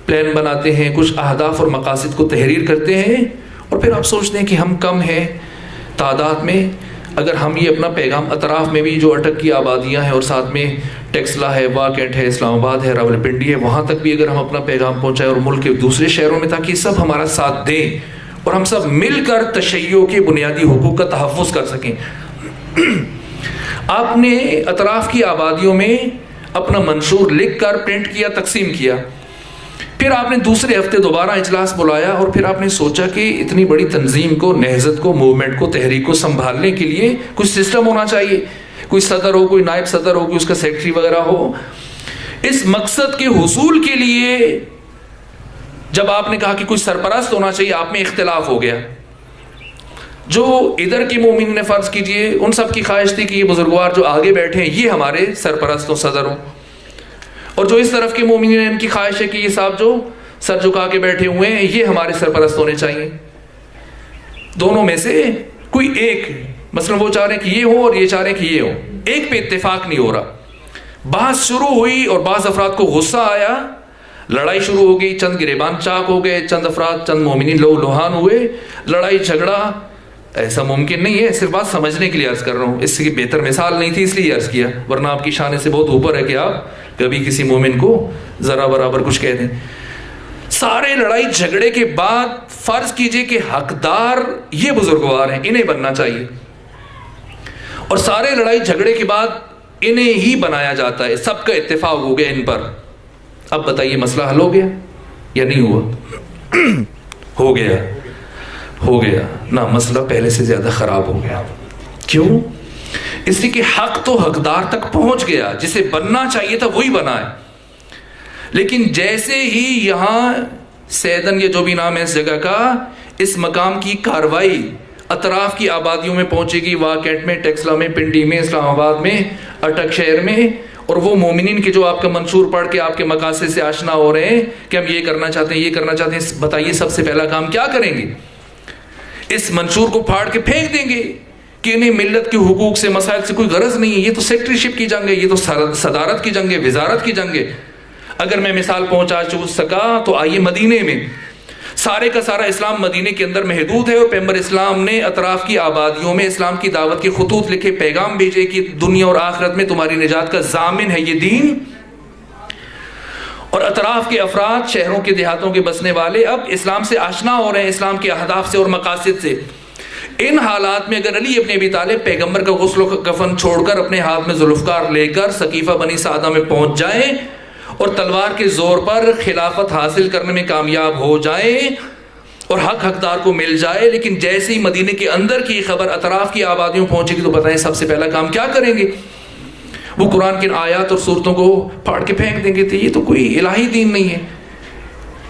پلان بناتے ہیں, کچھ اہداف اور مقاصد کو تحریر کرتے ہیں, اور پھر آپ سوچتے ہیں کہ ہم کم ہیں تعداد میں, اگر ہم یہ اپنا پیغام اطراف میں بھی جو اٹک کی آبادیاں ہیں اور ساتھ میں ٹیکسلا ہے, واکینٹ ہے, اسلام آباد ہے, راولپنڈی ہے, وہاں تک بھی اگر ہم اپنا پیغام پہنچائیں اور ملک کے دوسرے شہروں میں, تاکہ سب ہمارا ساتھ دیں اور ہم سب مل کر تشیع کے بنیادی حقوق کا تحفظ کر سکیں. آپ نے اطراف کی آبادیوں میں اپنا منشور لکھ کر پرنٹ کیا, تقسیم کیا. پھر آپ نے دوسرے ہفتے دوبارہ اجلاس بلایا اور پھر آپ نے سوچا کہ اتنی بڑی تنظیم کو, نہضت کو, موومنٹ کو, تحریک کو سنبھالنے کے لیے کچھ سسٹم ہونا چاہیے, کوئی صدر ہو, کوئی نائب صدر ہو, کوئی اس کا سیکٹری وغیرہ ہو. اس مقصد کے حصول کے لیے جب آپ نے کہا کہ کوئی سرپرست ہونا چاہیے, آپ میں اختلاف ہو گیا. جو ادھر کے مومنین نے فرض کیجئے ان سب کی خواہش تھی کہ یہ بزرگوار جو آگے بیٹھے ہیں یہ ہمارے سرپرست ہوں, صدر ہوں, اور جو اس طرف کے مومنین ہیں ان کی خواہش ہے کہ یہ صاحب جو سر جھکا کے بیٹھے ہوئے ہیں یہ ہمارے سرپرست ہونے چاہیے. دونوں میں سے کوئی ایک, مثلا وہ چاہ رہے ہیں کہ یہ ہو اور یہ چاہ رہے ہیں کہ یہ ہو, ایک پہ اتفاق نہیں ہو رہا. بحث شروع ہوئی اور بعض افراد کو غصہ آیا, لڑائی شروع ہو گئی, چند گریبان چاک ہو گئے, چند افراد, چند مومنین لہو لہان ہوئے, لڑائی جھگڑا. ایسا ممکن نہیں ہے, صرف بات سمجھنے کے لیے عرض کر رہا ہوں, اس کی بہتر مثال نہیں تھی اس لیے عرض کیا, ورنہ آپ کی شان سے بہت اوپر ہے کہ آپ کبھی کسی مومن کو ذرا برابر کچھ کہہ دیں. سارے لڑائی جھگڑے کے بعد فرض کیجئے کہ حقدار یہ بزرگوار ہیں, انہیں بننا چاہیے, اور سارے لڑائی جھگڑے کے بعد انہیں ہی بنایا جاتا ہے, سب کا اتفاق ہو گیا ان پر. اب بتائیے مسئلہ حل ہو گیا یا نہیں ہوا؟ ہو گیا, ہو گیا نہ, مسئلہ پہلے سے زیادہ خراب ہو گیا. کیوں؟ اس لیے کہ حق تو حقدار تک پہنچ گیا, جسے بننا چاہیے تھا وہی بنا ہے. لیکن جیسے ہی یہاں سیدن یا جو بھی نام ہے اس جگہ کا, اس مقام کی کاروائی اطراف کی آبادیوں میں پہنچے گی, واکینٹ میں, ٹیکسلا میں, پنڈی میں, اسلام آباد میں, اٹک شہر میں, اور وہ مومنین کے جو آپ کا منشور پڑھ کے آپ کے مقاصد سے آشنا ہو رہے ہیں کہ ہم یہ کرنا چاہتے ہیں, یہ کرنا چاہتے ہیں, بتائیے سب سے پہلا کام کیا کریں گے؟ اس منشور کو پھاڑ کے پھینک دیں گے کہ انہیں ملت کے حقوق سے, مسائل سے کوئی غرض نہیں ہے, یہ تو سیکٹریشپ کی جنگ ہے, یہ تو صدارت کی جنگ ہے, وزارت کی جنگ ہے. اگر میں مثال پہنچا سکا تو آئیے مدینے میں, سارے کا سارا اسلام مدینے کے اندر محدود ہے, اور پیغمبر اسلام نے اطراف کی آبادیوں میں اسلام کی دعوت کے خطوط لکھے, پیغام بھیجے کہ دنیا اور آخرت میں تمہاری نجات کا ضامن ہے یہ دین. اور اطراف کے افراد, شہروں کے دیہاتوں کے بسنے والے اب اسلام سے آشنا ہو رہے ہیں, اسلام کے اہداف سے اور مقاصد سے. ان حالات میں اگر علی ابن ابی طالب پیغمبر کا غسل و کفن چھوڑ کر اپنے ہاتھ میں ذوالفقار لے کر سقیفہ بنی سعدہ میں پہنچ جائیں اور تلوار کے زور پر خلافت حاصل کرنے میں کامیاب ہو جائیں اور حقدار کو مل جائے، لیکن جیسے ہی مدینے کے اندر کی خبر اطراف کی آبادیوں پہنچے گی تو بتائیں سب سے پہلا کام کیا کریں گے؟ وہ قرآن کی آیات اور صورتوں کو پھاڑ کے پھینک دیں گے کہ یہ تو کوئی الہی دین نہیں ہے،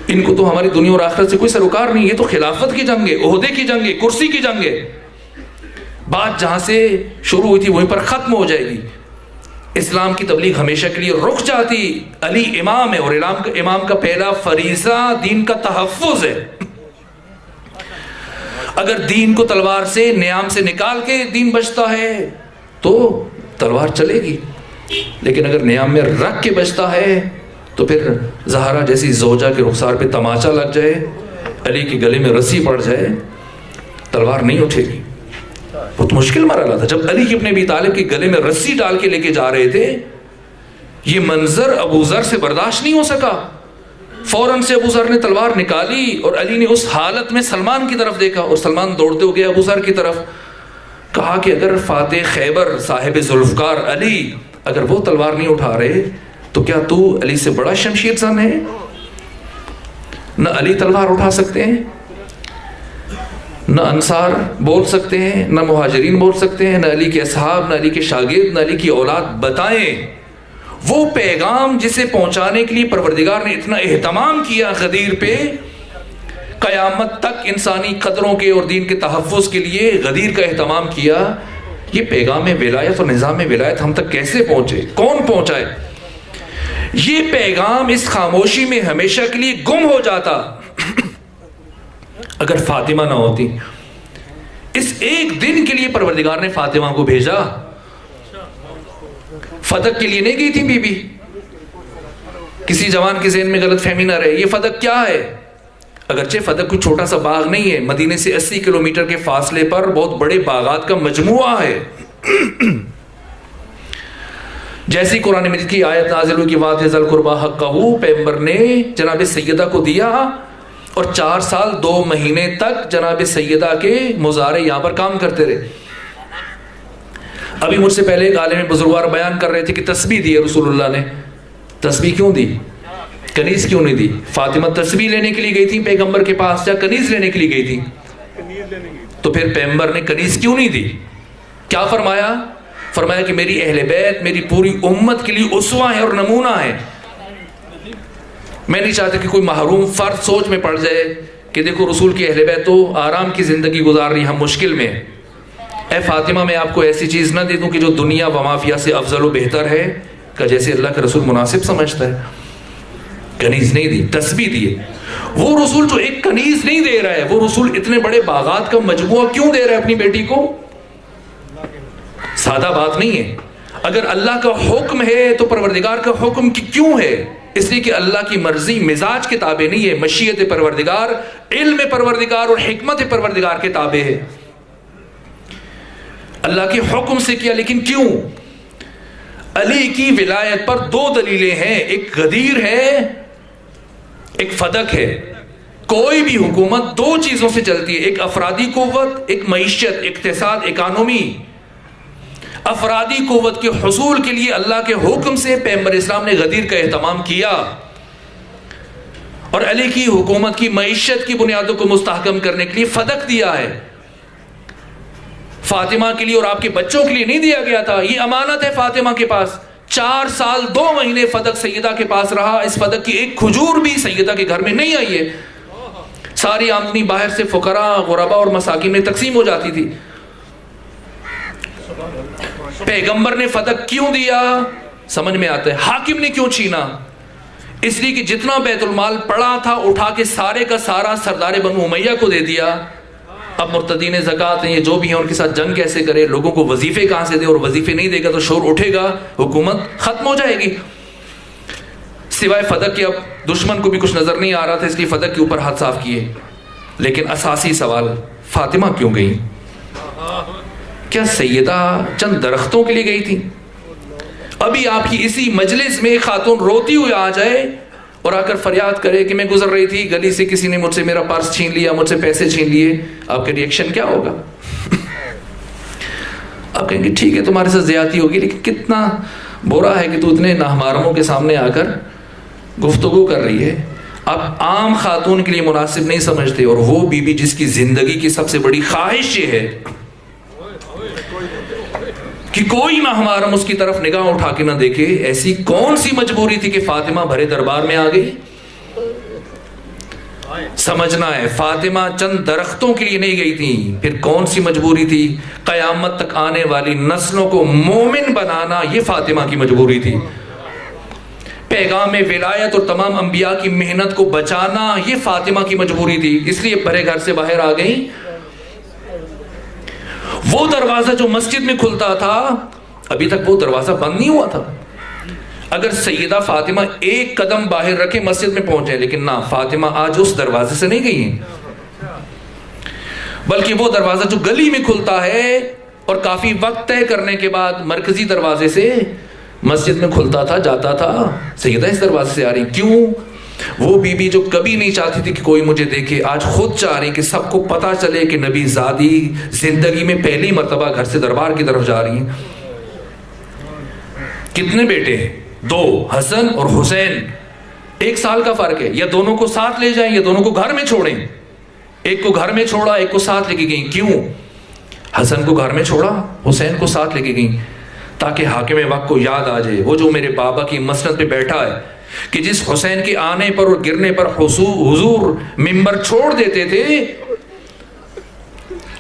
ان کو تو ہماری دنیا اور آخرت سے کوئی سروکار نہیں، یہ تو خلافت کی جنگ ہے، عہدے کی جنگ ہے، کرسی کی جنگ ہے۔ بات جہاں سے شروع ہوئی تھی وہیں پر ختم ہو جائے گی۔ اسلام کی تبلیغ ہمیشہ کے لیے رک جاتی۔ علی امام ہے اور امام کا پہلا فریضہ دین کا تحفظ ہے۔ اگر دین کو تلوار سے نیام سے نکال کے دین بچتا ہے تو تلوار چلے گی، لیکن اگر نیام میں رکھ کے بچتا ہے تو پھر زہرا جیسی زوجہ کے رخسار پہ تماچا لگ جائے، علی کے گلے میں رسی پڑ جائے، تلوار نہیں اٹھے گی۔ بہت مشکل مرحلہ تھا جب علی ابن ابی طالب کے گلے میں رسی ڈال کے لے کے جا رہے تھے۔ یہ منظر ابو ذر سے برداشت نہیں ہو سکا، فوراً سے ابو ذر نے تلوار نکالی اور علی نے اس حالت میں سلمان کی طرف دیکھا اور سلمان دوڑتے ہو گیا ابو ذر کی طرف۔ کہا کہ اگر فاتح خیبر صاحب ذوالفقار علی اگر وہ تلوار نہیں اٹھا رہے تو کیا تو علی سے بڑا شمشیر زن ہے؟ نہ علی تلوار اٹھا سکتے ہیں، نہ انصار بول سکتے ہیں، نہ مہاجرین بول سکتے ہیں، نہ علی کے اصحاب، نہ علی کے شاگرد، نہ علی کی اولاد۔ بتائیں وہ پیغام جسے پہنچانے کے لیے پروردگار نے اتنا اہتمام کیا غدیر پہ، قیامت تک انسانی قدروں کے اور دین کے تحفظ کے لیے غدیر کا اہتمام کیا، یہ پیغام ولایت اور نظام ولایت ہم تک کیسے پہنچے؟ کون پہنچائے؟ یہ پیغام اس خاموشی میں ہمیشہ کے لیے گم ہو جاتا اگر فاطمہ نہ ہوتی۔ اس ایک دن کے لیے پروردگار نے فاطمہ کو بھیجا، فدق کے لیے نہیں گئی تھی بی بی۔ کسی جوان کے ذہن میں غلط فہمی نہ رہے، یہ فدق کیا ہے؟ اگرچہ فدق کوئی چھوٹا سا باغ نہیں ہے، مدینے سے 80 کلومیٹر کے فاصلے پر بہت بڑے باغات کا مجموعہ ہے۔ جیسی قرآن مجید کی آیت نازل ہوئی کہ وَآتِ ذِی الْقُرْبَىٰ حَقَّهُ، پیغمبر نے جناب سیدہ کو دیا اور 4 سال 2 مہینے تک جناب سیدہ کے مزارے یہاں پر کام کرتے رہے۔ ابھی مجھ سے پہلے ایک عالم بزرگوار بیان کر رہے تھے کہ تسبیح دی ہے رسول اللہ نے۔ تسبیح کیوں دی؟ کنیز کیوں نہیں دی؟ فاطمہ تسبیح لینے کے لیے گئی تھی پیغمبر کے پاس یا کنیز لینے کے لیے گئی تھی؟ تو پھر پیغمبر نے کنیز کیوں نہیں دی؟ کیا فرمایا؟ فرمایا کہ میری اہل بیت میری پوری امت کے لیے اسوہ ہے اور نمونہ ہے۔ میں نہیں چاہتا کہ کوئی محروم فرد سوچ میں پڑ جائے کہ دیکھو رسول کی اہل بیت تو آرام کی زندگی گزار رہی، ہم مشکل میں۔ اے فاطمہ میں آپ کو ایسی چیز نہ دے دوں کہ جو دنیا و مافیا سے افضل و بہتر ہے، کہ جیسے اللہ کا رسول مناسب سمجھتا ہے۔ کنیز نہیں دی، تسبیح دی۔ وہ رسول جو ایک کنیز نہیں دے رہا ہے، وہ رسول اتنے بڑے باغات کا مجموعہ کیوں دے رہا ہے اپنی بیٹی کو؟ سادہ بات نہیں ہے۔ اگر اللہ کا حکم ہے تو پروردگار کا حکم کیوں ہے؟ اس لیے کہ اللہ کی مرضی مزاج کے تابع نہیں ہے، مشیت پروردگار، علم پروردگار اور حکمت پروردگار کے تابع ہے۔ اللہ کے حکم سے کیا، لیکن کیوں؟ علی کی ولایت پر 2 دلیلیں ہیں، ایک غدیر ہے، ایک فدق ہے۔ کوئی بھی حکومت 2 چیزوں سے چلتی ہے، ایک افرادی قوت، ایک معیشت، اقتصاد، اکانومی۔ افرادی قوت کے حصول کے لیے اللہ کے حکم سے پیغمبر اسلام نے غدیر کا اہتمام کیا، اور علی کی حکومت کی معیشت کی بنیادوں کو مستحکم کرنے کے لیے فدق دیا ہے۔ فاطمہ کے لیے اور آپ کے بچوں کے لیے نہیں دیا گیا تھا، یہ امانت ہے فاطمہ کے پاس۔ 4 سال 2 مہینے فدق سیدہ کے پاس رہا، اس فدق کی ایک کھجور بھی سیدہ کے گھر میں نہیں آئی ہے۔ ساری آمدنی باہر سے فقراء، غرباء اور مساکین میں تقسیم ہو جاتی تھی۔ پیغمبر نے فدق کیوں دیا؟ سمجھ میں آتا ہے۔ حاکم نے کیوں چھینا؟ اس لیے کہ جتنا بیت المال پڑا تھا اٹھا کے سارے کا سارا سردار بنو امیہ کو دے دیا۔ اب مرتدین زکوٰۃ ہیں، یہ جو بھی ہیں، ان کے ساتھ جنگ کیسے کرے؟ لوگوں کو وظیفے کہاں سے دے؟ اور وظیفے نہیں دے گا تو شور اٹھے گا، حکومت ختم ہو جائے گی۔ سوائے فدق کے اب دشمن کو بھی کچھ نظر نہیں آ رہا تھا، اس لیے فدق کے اوپر ہاتھ صاف کیے۔ لیکن اساسی سوال، فاطمہ کیوں گئی؟ کیا سیدہ چند درختوں کے لیے گئی تھی؟ ابھی آپ کی اسی مجلس میں ایک خاتون روتی ہوئی آ جائے اور آ کر فریاد کرے کہ میں گزر رہی تھی گلی سے، کسی نے مجھ سے میرا پرس چھین لیا، مجھ سے پیسے چھین لیے، آپ کا ریئیکشن کیا ہوگا؟ آپ کہیں گے ٹھیک ہے تمہارے ساتھ زیادتی ہوگی، لیکن کتنا برا ہے کہ تو اتنے نامحرموں کے سامنے آ کر گفتگو کر رہی ہے۔ آپ عام خاتون کے لیے مناسب نہیں سمجھتے، اور وہ بی بی جس کی زندگی کی سب سے بڑی خواہش یہ ہے کہ کوئی نامحرم اس کی طرف نگاہ اٹھا کے نہ دیکھے، ایسی کون سی مجبوری تھی کہ فاطمہ بھرے دربار میں آ گئی؟ سمجھنا ہے فاطمہ چند درختوں کے لیے نہیں گئی تھی، پھر کون سی مجبوری تھی؟ قیامت تک آنے والی نسلوں کو مومن بنانا، یہ فاطمہ کی مجبوری تھی۔ پیغام ولایت اور تمام انبیاء کی محنت کو بچانا، یہ فاطمہ کی مجبوری تھی، اس لیے بھرے گھر سے باہر آ گئی۔ وہ دروازہ جو مسجد میں کھلتا تھا، ابھی تک وہ دروازہ بند نہیں ہوا تھا۔ اگر سیدہ فاطمہ ایک قدم باہر رکھے مسجد میں پہنچے، لیکن نہ، فاطمہ آج اس دروازے سے نہیں گئی ہیں، بلکہ وہ دروازہ جو گلی میں کھلتا ہے اور کافی وقت طے کرنے کے بعد مرکزی دروازے سے مسجد میں کھلتا تھا، جاتا تھا، سیدہ اس دروازے سے آ رہی۔ کیوں؟ وہ بی بی جو کبھی نہیں چاہتی تھی کہ کوئی مجھے دیکھے، آج خود چاہ رہی کہ سب کو پتا چلے کہ نبی زادی زندگی میں پہلی مرتبہ گھر سے دربار کی طرف جا رہی ہیں۔ کتنے بیٹے ہیں؟ 2، حسن اور حسین، 1 سال کا فرق ہے، یا دونوں کو ساتھ لے جائیں یا دونوں کو گھر میں چھوڑیں۔ ایک کو گھر میں چھوڑا، ایک کو ساتھ لے کے گئیں۔ کیوں؟ حسن کو گھر میں چھوڑا، حسین کو ساتھ لے کے گئیں، تاکہ حاکم وقت کو یاد آ جائے، وہ جو میرے بابا کی مسند پہ بیٹھا ہے، کہ جس حسین کے آنے پر اور گرنے پر حضور منبر چھوڑ دیتے تھے،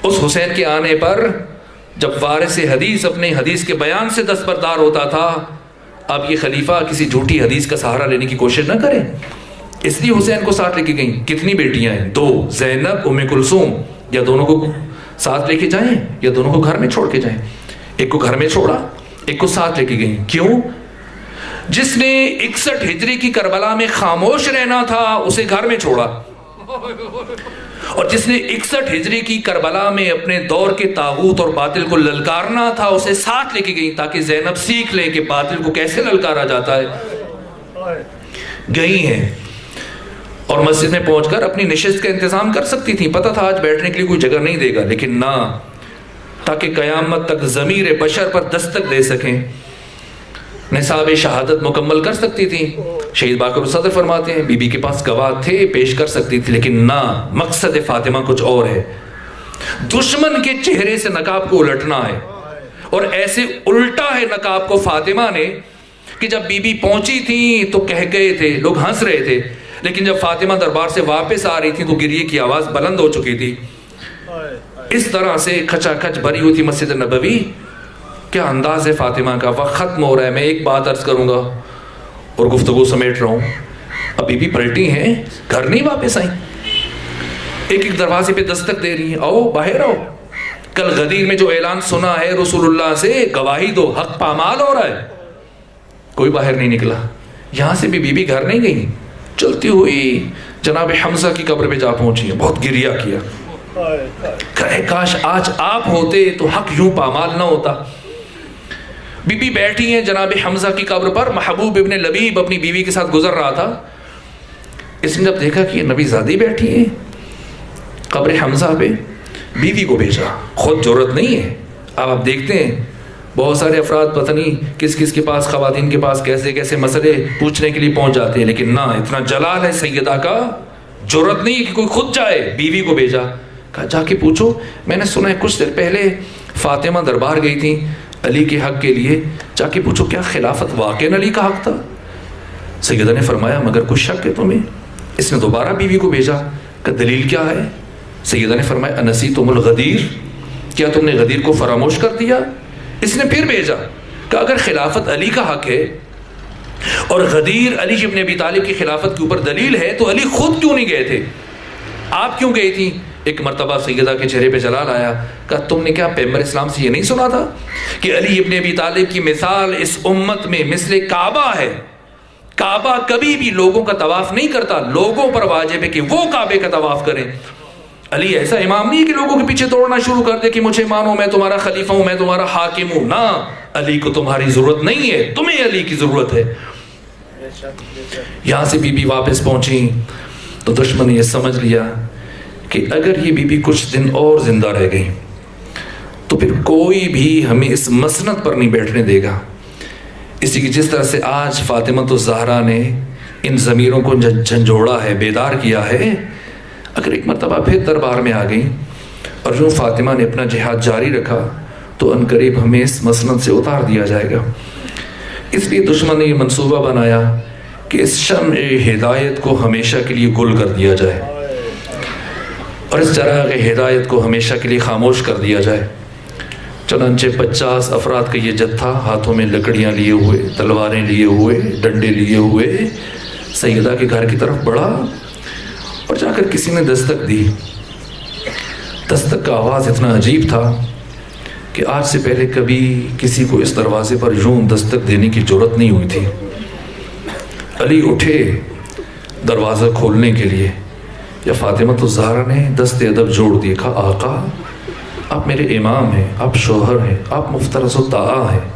اس حسین کے آنے پر جب وارث حدیث اپنے حدیث کے بیان سے دستبردار ہوتا تھا، اب یہ خلیفہ کسی جھوٹی حدیث کا سہارا لینے کی کوشش نہ کرے، اس لیے حسین کو ساتھ لے کے گئیں۔ کتنی بیٹیاں ہیں؟ 2، زینب، ام کلثوم، یا دونوں کو ساتھ لے کے جائیں یا دونوں کو گھر میں چھوڑ کے جائیں۔ ایک کو گھر میں چھوڑا، ایک کو ساتھ لے کے گئیں۔ کیوں؟ جس نے 61 ہجری کی کربلا میں خاموش رہنا تھا، اسے گھر میں چھوڑا، اور جس نے 61 ہجری کی کربلا میں اپنے دور کے طاغوت اور باطل کو للکارنا تھا، اسے ساتھ لے کے گئی، تاکہ زینب سیکھ لے کہ باطل کو کیسے للکارا جاتا ہے۔ گئی ہیں اور مسجد میں پہنچ کر اپنی نشست کا انتظام کر سکتی تھی، پتہ تھا آج بیٹھنے کے لیے کوئی جگہ نہیں دے گا، لیکن نہ، تاکہ قیامت تک ضمیر بشر پر دستک دے سکیں، نصاب شہادت مکمل کر سکتی تھی۔ شہید باقر الصدر فرماتے ہیں بی بی کے پاس گواہ تھے، پیش کر سکتی تھی، لیکن نہ، مقصد فاطمہ کچھ اور ہے۔ دشمن کے چہرے سے نقاب کو الٹنا ہے، اور ایسے الٹا ہے نقاب کو فاطمہ نے کہ جب بی بی پہنچی تھی تو کہہ گئے تھے، لوگ ہنس رہے تھے، لیکن جب فاطمہ دربار سے واپس آ رہی تھی تو گریے کی آواز بلند ہو چکی تھی۔ اس طرح سے کھچا کھچ بھری ہوئی تھی مسجد نبوی۔ کیا انداز ہے فاطمہ کا! وقت ختم ہو رہا ہے، میں ایک بات عرض کروں گا اور گفتگو سمیٹ رہا ہوں۔ ابھی بھی پلٹی ہیں، گھر نہیں واپس آئیں، ایک ایک دروازے پہ دستک دے رہی ہیں، آؤ باہر آؤ، کل غدیر میں جو اعلان سنا ہے رسول اللہ سے، گواہی دو، حق پامال ہو رہا ہے۔ کوئی باہر نہیں نکلا۔ یہاں سے بھی بی بی گھر نہیں گئی، چلتی ہوئی جناب حمزہ کی قبر پہ جا پہنچی، بہت گریہ کیا، کہے کاش آج آپ ہوتے تو حق یوں پامال نہ ہوتا۔ بی بی بیٹھی ہیں جناب حمزہ کی قبر پر، محبوب ابن لبیب اپنی بیوی کے ساتھ گزر رہا تھا، اس نے جب دیکھا کہ یہ نبی زادی بیٹھی ہیں قبر حمزہ پہ، بیوی کو بھیجا، خود جرت نہیں ہے۔ اب آپ دیکھتے ہیں بہت سارے افراد پتہ نہیں کس کس کے پاس، خواتین کے پاس کیسے کیسے مسئلے پوچھنے کے لیے پہنچ جاتے ہیں، لیکن نہ، اتنا جلال ہے سیدہ کا، جرت نہیں کہ کوئی خود جائے، بیوی کو بھیجا، کہا جا کے پوچھو، میں نے سنا ہے کچھ دیر پہلے فاطمہ دربار گئی تھی علی کے حق کے لیے، جا کے پوچھو کیا خلافت واقعی علی کا حق تھا؟ سیدہ نے فرمایا مگر کچھ شک ہے تمہیں؟ اس نے دوبارہ بیوی کو بھیجا کہ دلیل کیا ہے؟ سیدہ نے فرمایا انسیتم الغدیر، کیا تم نے غدیر کو فراموش کر دیا؟ اس نے پھر بھیجا کہ اگر خلافت علی کا حق ہے اور غدیر علی ابن ابی طالب کی خلافت کے اوپر دلیل ہے، تو علی خود کیوں نہیں گئے تھے؟ آپ کیوں گئی تھی؟ ایک مرتبہ سیدہ کے چہرے پہ جلال آیا، کہا تم نے کیا پیغمبر اسلام سے یہ نہیں سنا تھا کہ علی ابن ابی طالب کی مثال اس امت میں مثل کعبہ ہے؟ کعبہ کبھی بھی لوگوں کا طواف نہیں کرتا، لوگوں پر واجب ہے کہ وہ کعبے کا طواف کریں۔ علی ایسا امام نہیں کہ لوگوں کے پیچھے دوڑنا شروع کر دے کہ مجھے مانو، میں تمہارا خلیفہ ہوں، میں تمہارا حاکم ہوں۔ نہ، علی کو تمہاری ضرورت نہیں ہے، تمہیں علی کی ضرورت ہے۔ یہاں سے بی بی واپس پہنچی تو دشمن نے یہ سمجھ لیا کہ اگر یہ بی بی کچھ دن اور زندہ رہ گئی تو پھر کوئی بھی ہمیں اس مسند پر نہیں بیٹھنے دے گا. اسی کی جس طرح سے آج فاطمہ الزہرا نے ان ضمیروں کو جھنجھوڑا ہے، بیدار کیا ہے، اگر ایک مرتبہ پھر دربار میں آ گئی اور جو فاطمہ نے اپنا جہاد جاری رکھا تو عنقریب ہمیں اس مسند سے اتار دیا جائے گا. اس لیے دشمن نے یہ منصوبہ بنایا کہ اس شمع ہدایت کو ہمیشہ کے لیے گل کر دیا جائے اور اس چراغ ہدایت کو ہمیشہ کے لیے خاموش کر دیا جائے. چنانچہ 50 افراد کا یہ جتھا ہاتھوں میں لکڑیاں لیے ہوئے، تلواریں لیے ہوئے، ڈنڈے لیے ہوئے سیدہ کے گھر کی طرف بڑھا اور جا کر کسی نے دستک دی. دستک کا آواز اتنا عجیب تھا کہ آج سے پہلے کبھی کسی کو اس دروازے پر یوں دستک دینے کی جرت نہیں ہوئی تھی. علی اٹھے دروازہ کھولنے کے لیے، یا فاطمہ الزہرا نے دست ادب جوڑ دیے، کہا آقا آپ میرے امام ہیں، آپ شوہر ہیں، آپ مفترض الطاعہ ہیں،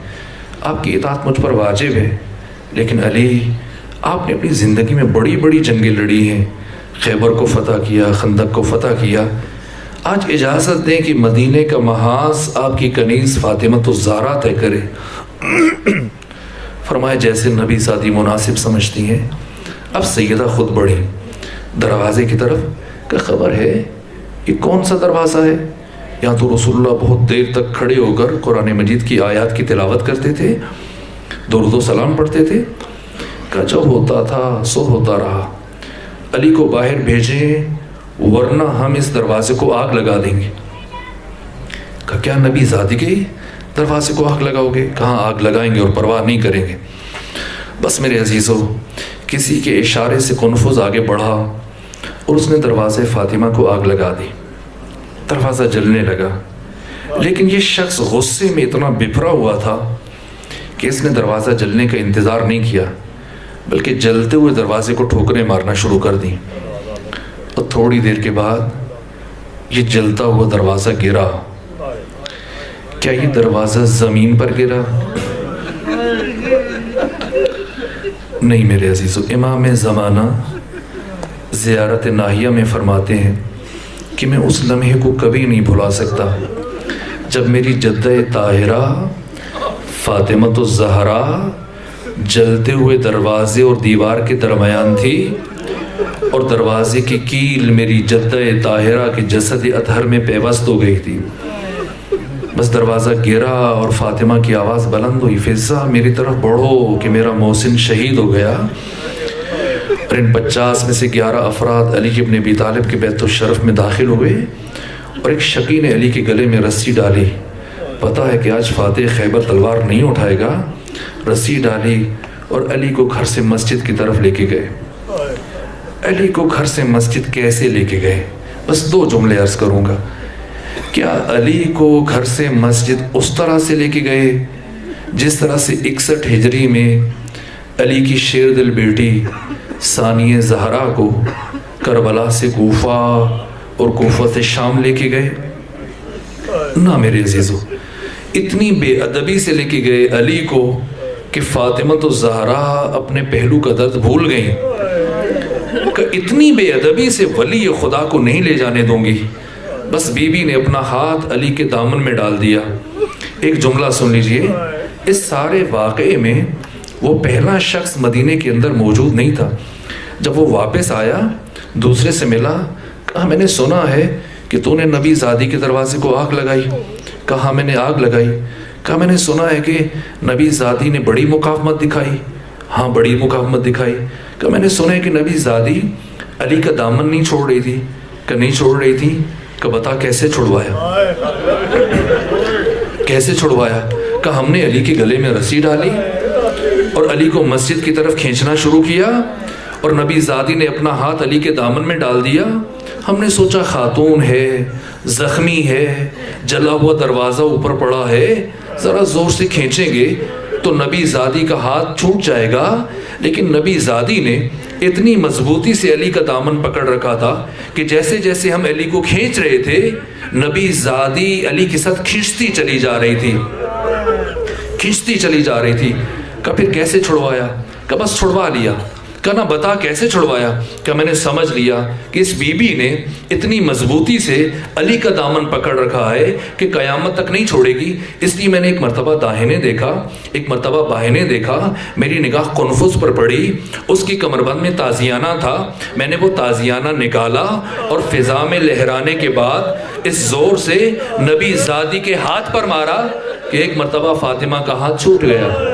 آپ کی اطاعت مجھ پر واجب ہے. لیکن علی آپ نے اپنی زندگی میں بڑی بڑی جنگیں لڑی ہیں، خیبر کو فتح کیا، خندق کو فتح کیا. آج اجازت دیں کہ مدینے کا محاذ آپ کی کنیز فاطمہ الزہرا طے کرے. فرمایا جیسے نبی زادی مناسب سمجھتی ہیں. اب سیدہ خود بڑھی دروازے کی طرف کہ خبر ہے یہ کون سا دروازہ ہے؟ یہاں تو رسول اللہ بہت دیر تک کھڑے ہو کر قرآن مجید کی آیات کی تلاوت کرتے تھے، درود و سلام پڑھتے تھے. کہ جب ہوتا تھا سو ہوتا رہا، علی کو باہر بھیجیں ورنہ ہم اس دروازے کو آگ لگا دیں گے. کہ کیا نبی زادی کے دروازے کو آگ لگاؤ گے؟ کہاں آگ لگائیں گے اور پرواہ نہیں کریں گے. بس میرے عزیزو، کسی کے اشارے سے کنفذ آگے بڑھا اور اس نے دروازے فاطمہ کو آگ لگا دی. دروازہ جلنے لگا، لیکن یہ شخص غصے میں اتنا بپھرا ہوا تھا کہ اس نے دروازہ جلنے کا انتظار نہیں کیا، بلکہ جلتے ہوئے دروازے کو ٹھوکریں مارنا شروع کر دی. اور تھوڑی دیر کے بعد یہ جلتا ہوا دروازہ گرا. کیا یہ دروازہ زمین پر گرا؟ نہیں میرے عزیزو. امام زمانہ زیارت ناہیہ میں فرماتے ہیں کہ میں اس لمحے کو کبھی نہیں بھلا سکتا جب میری جدہ طاہرہ فاطمہ الزہرا جلتے ہوئے دروازے اور دیوار کے درمیان تھی اور دروازے کی کیل میری جدہ طاہرہ کے جسد اطہر میں پیوست ہو گئی تھی. بس دروازہ گرا اور فاطمہ کی آواز بلند ہوئی، فضہ میری طرف بڑھو کہ میرا محسن شہید ہو گیا. اور ان 50 میں سے 11 افراد علی ابن ابی طالب کے بیت الشرف میں داخل ہوئے اور ایک شقی نے علی کے گلے میں رسی ڈالی. پتا ہے کہ آج فاتح خیبر تلوار نہیں اٹھائے گا. رسی ڈالی اور علی کو گھر سے مسجد کی طرف لے کے گئے. علی کو گھر سے مسجد کیسے لے کے گئے؟ بس 2 جملے عرض کروں گا. کیا علی کو گھر سے مسجد اس طرح سے لے کے گئے جس طرح سے 61 ہجری میں علی کی شیر دل بیٹی ثانیہ زہرا کو کربلا سے کوفہ اور کوفہ سے شام لے کے گئے؟ نہ میرے عزیزو، اتنی بے ادبی سے لے کے گئے علی کو کہ فاطمہ الزہرا اپنے پہلو کا درد بھول گئیں کہ اتنی بے ادبی سے ولی خدا کو نہیں لے جانے دوں گی. بس بی بی نے اپنا ہاتھ علی کے دامن میں ڈال دیا. ایک جملہ سن لیجئے، اس سارے واقعے میں وہ پہلا شخص مدینے کے اندر موجود نہیں تھا. جب وہ واپس آیا دوسرے سے ملا، کہا میں نے سنا ہے کہ تو نے نبی زادی کے دروازے کو آگ لگائی. کہا میں نے آگ لگائی. کہا میں نے سنا ہے کہ نبی زادی نے بڑی مقاومت دکھائی. ہاں بڑی مقاومت دکھائی. کہا میں نے سنا ہے کہ نبی زادی علی کا دامن نہیں چھوڑ رہی تھی. کہ نہیں چھوڑ رہی تھی. کہ بتا کیسے چھڑوایا؟ کیسے چھڑوایا؟ کہ ہم نے علی کے گلے میں رسی ڈالی اور علی کو مسجد کی طرف کھینچنا شروع کیا اور نبی زادی نے اپنا ہاتھ علی کے دامن میں ڈال دیا. ہم نے سوچا خاتون ہے، زخمی ہے، جلا ہوا دروازہ اوپر پڑا ہے، ذرا زور سے کھینچیں گے تو نبی زادی کا ہاتھ چھوٹ جائے گا. لیکن نبی زادی نے اتنی مضبوطی سے علی کا دامن پکڑ رکھا تھا کہ جیسے جیسے ہم علی کو کھینچ رہے تھے نبی زادی علی کے ساتھ کھینچتی چلی جا رہی تھی. کہ پھر کیسے چھڑوایا؟ کہ بس چھڑوا لیا. کہا نا بتا کیسے چھڑوایا؟ کہ میں نے سمجھ لیا کہ اس بی بی نے اتنی مضبوطی سے علی کا دامن پکڑ رکھا ہے کہ قیامت تک نہیں چھوڑے گی. اس لیے میں نے ایک مرتبہ داہنے دیکھا، ایک مرتبہ بائیں دیکھا، میری نگاہ قنفذ پر پڑی، اس کی کمربند میں تازیانہ تھا، میں نے وہ تازیانہ نکالا اور فضا میں لہرانے کے بعد اس زور سے نبی زادی کے ہاتھ پر مارا کہ ایک مرتبہ فاطمہ کا ہاتھ چھوٹ گیا.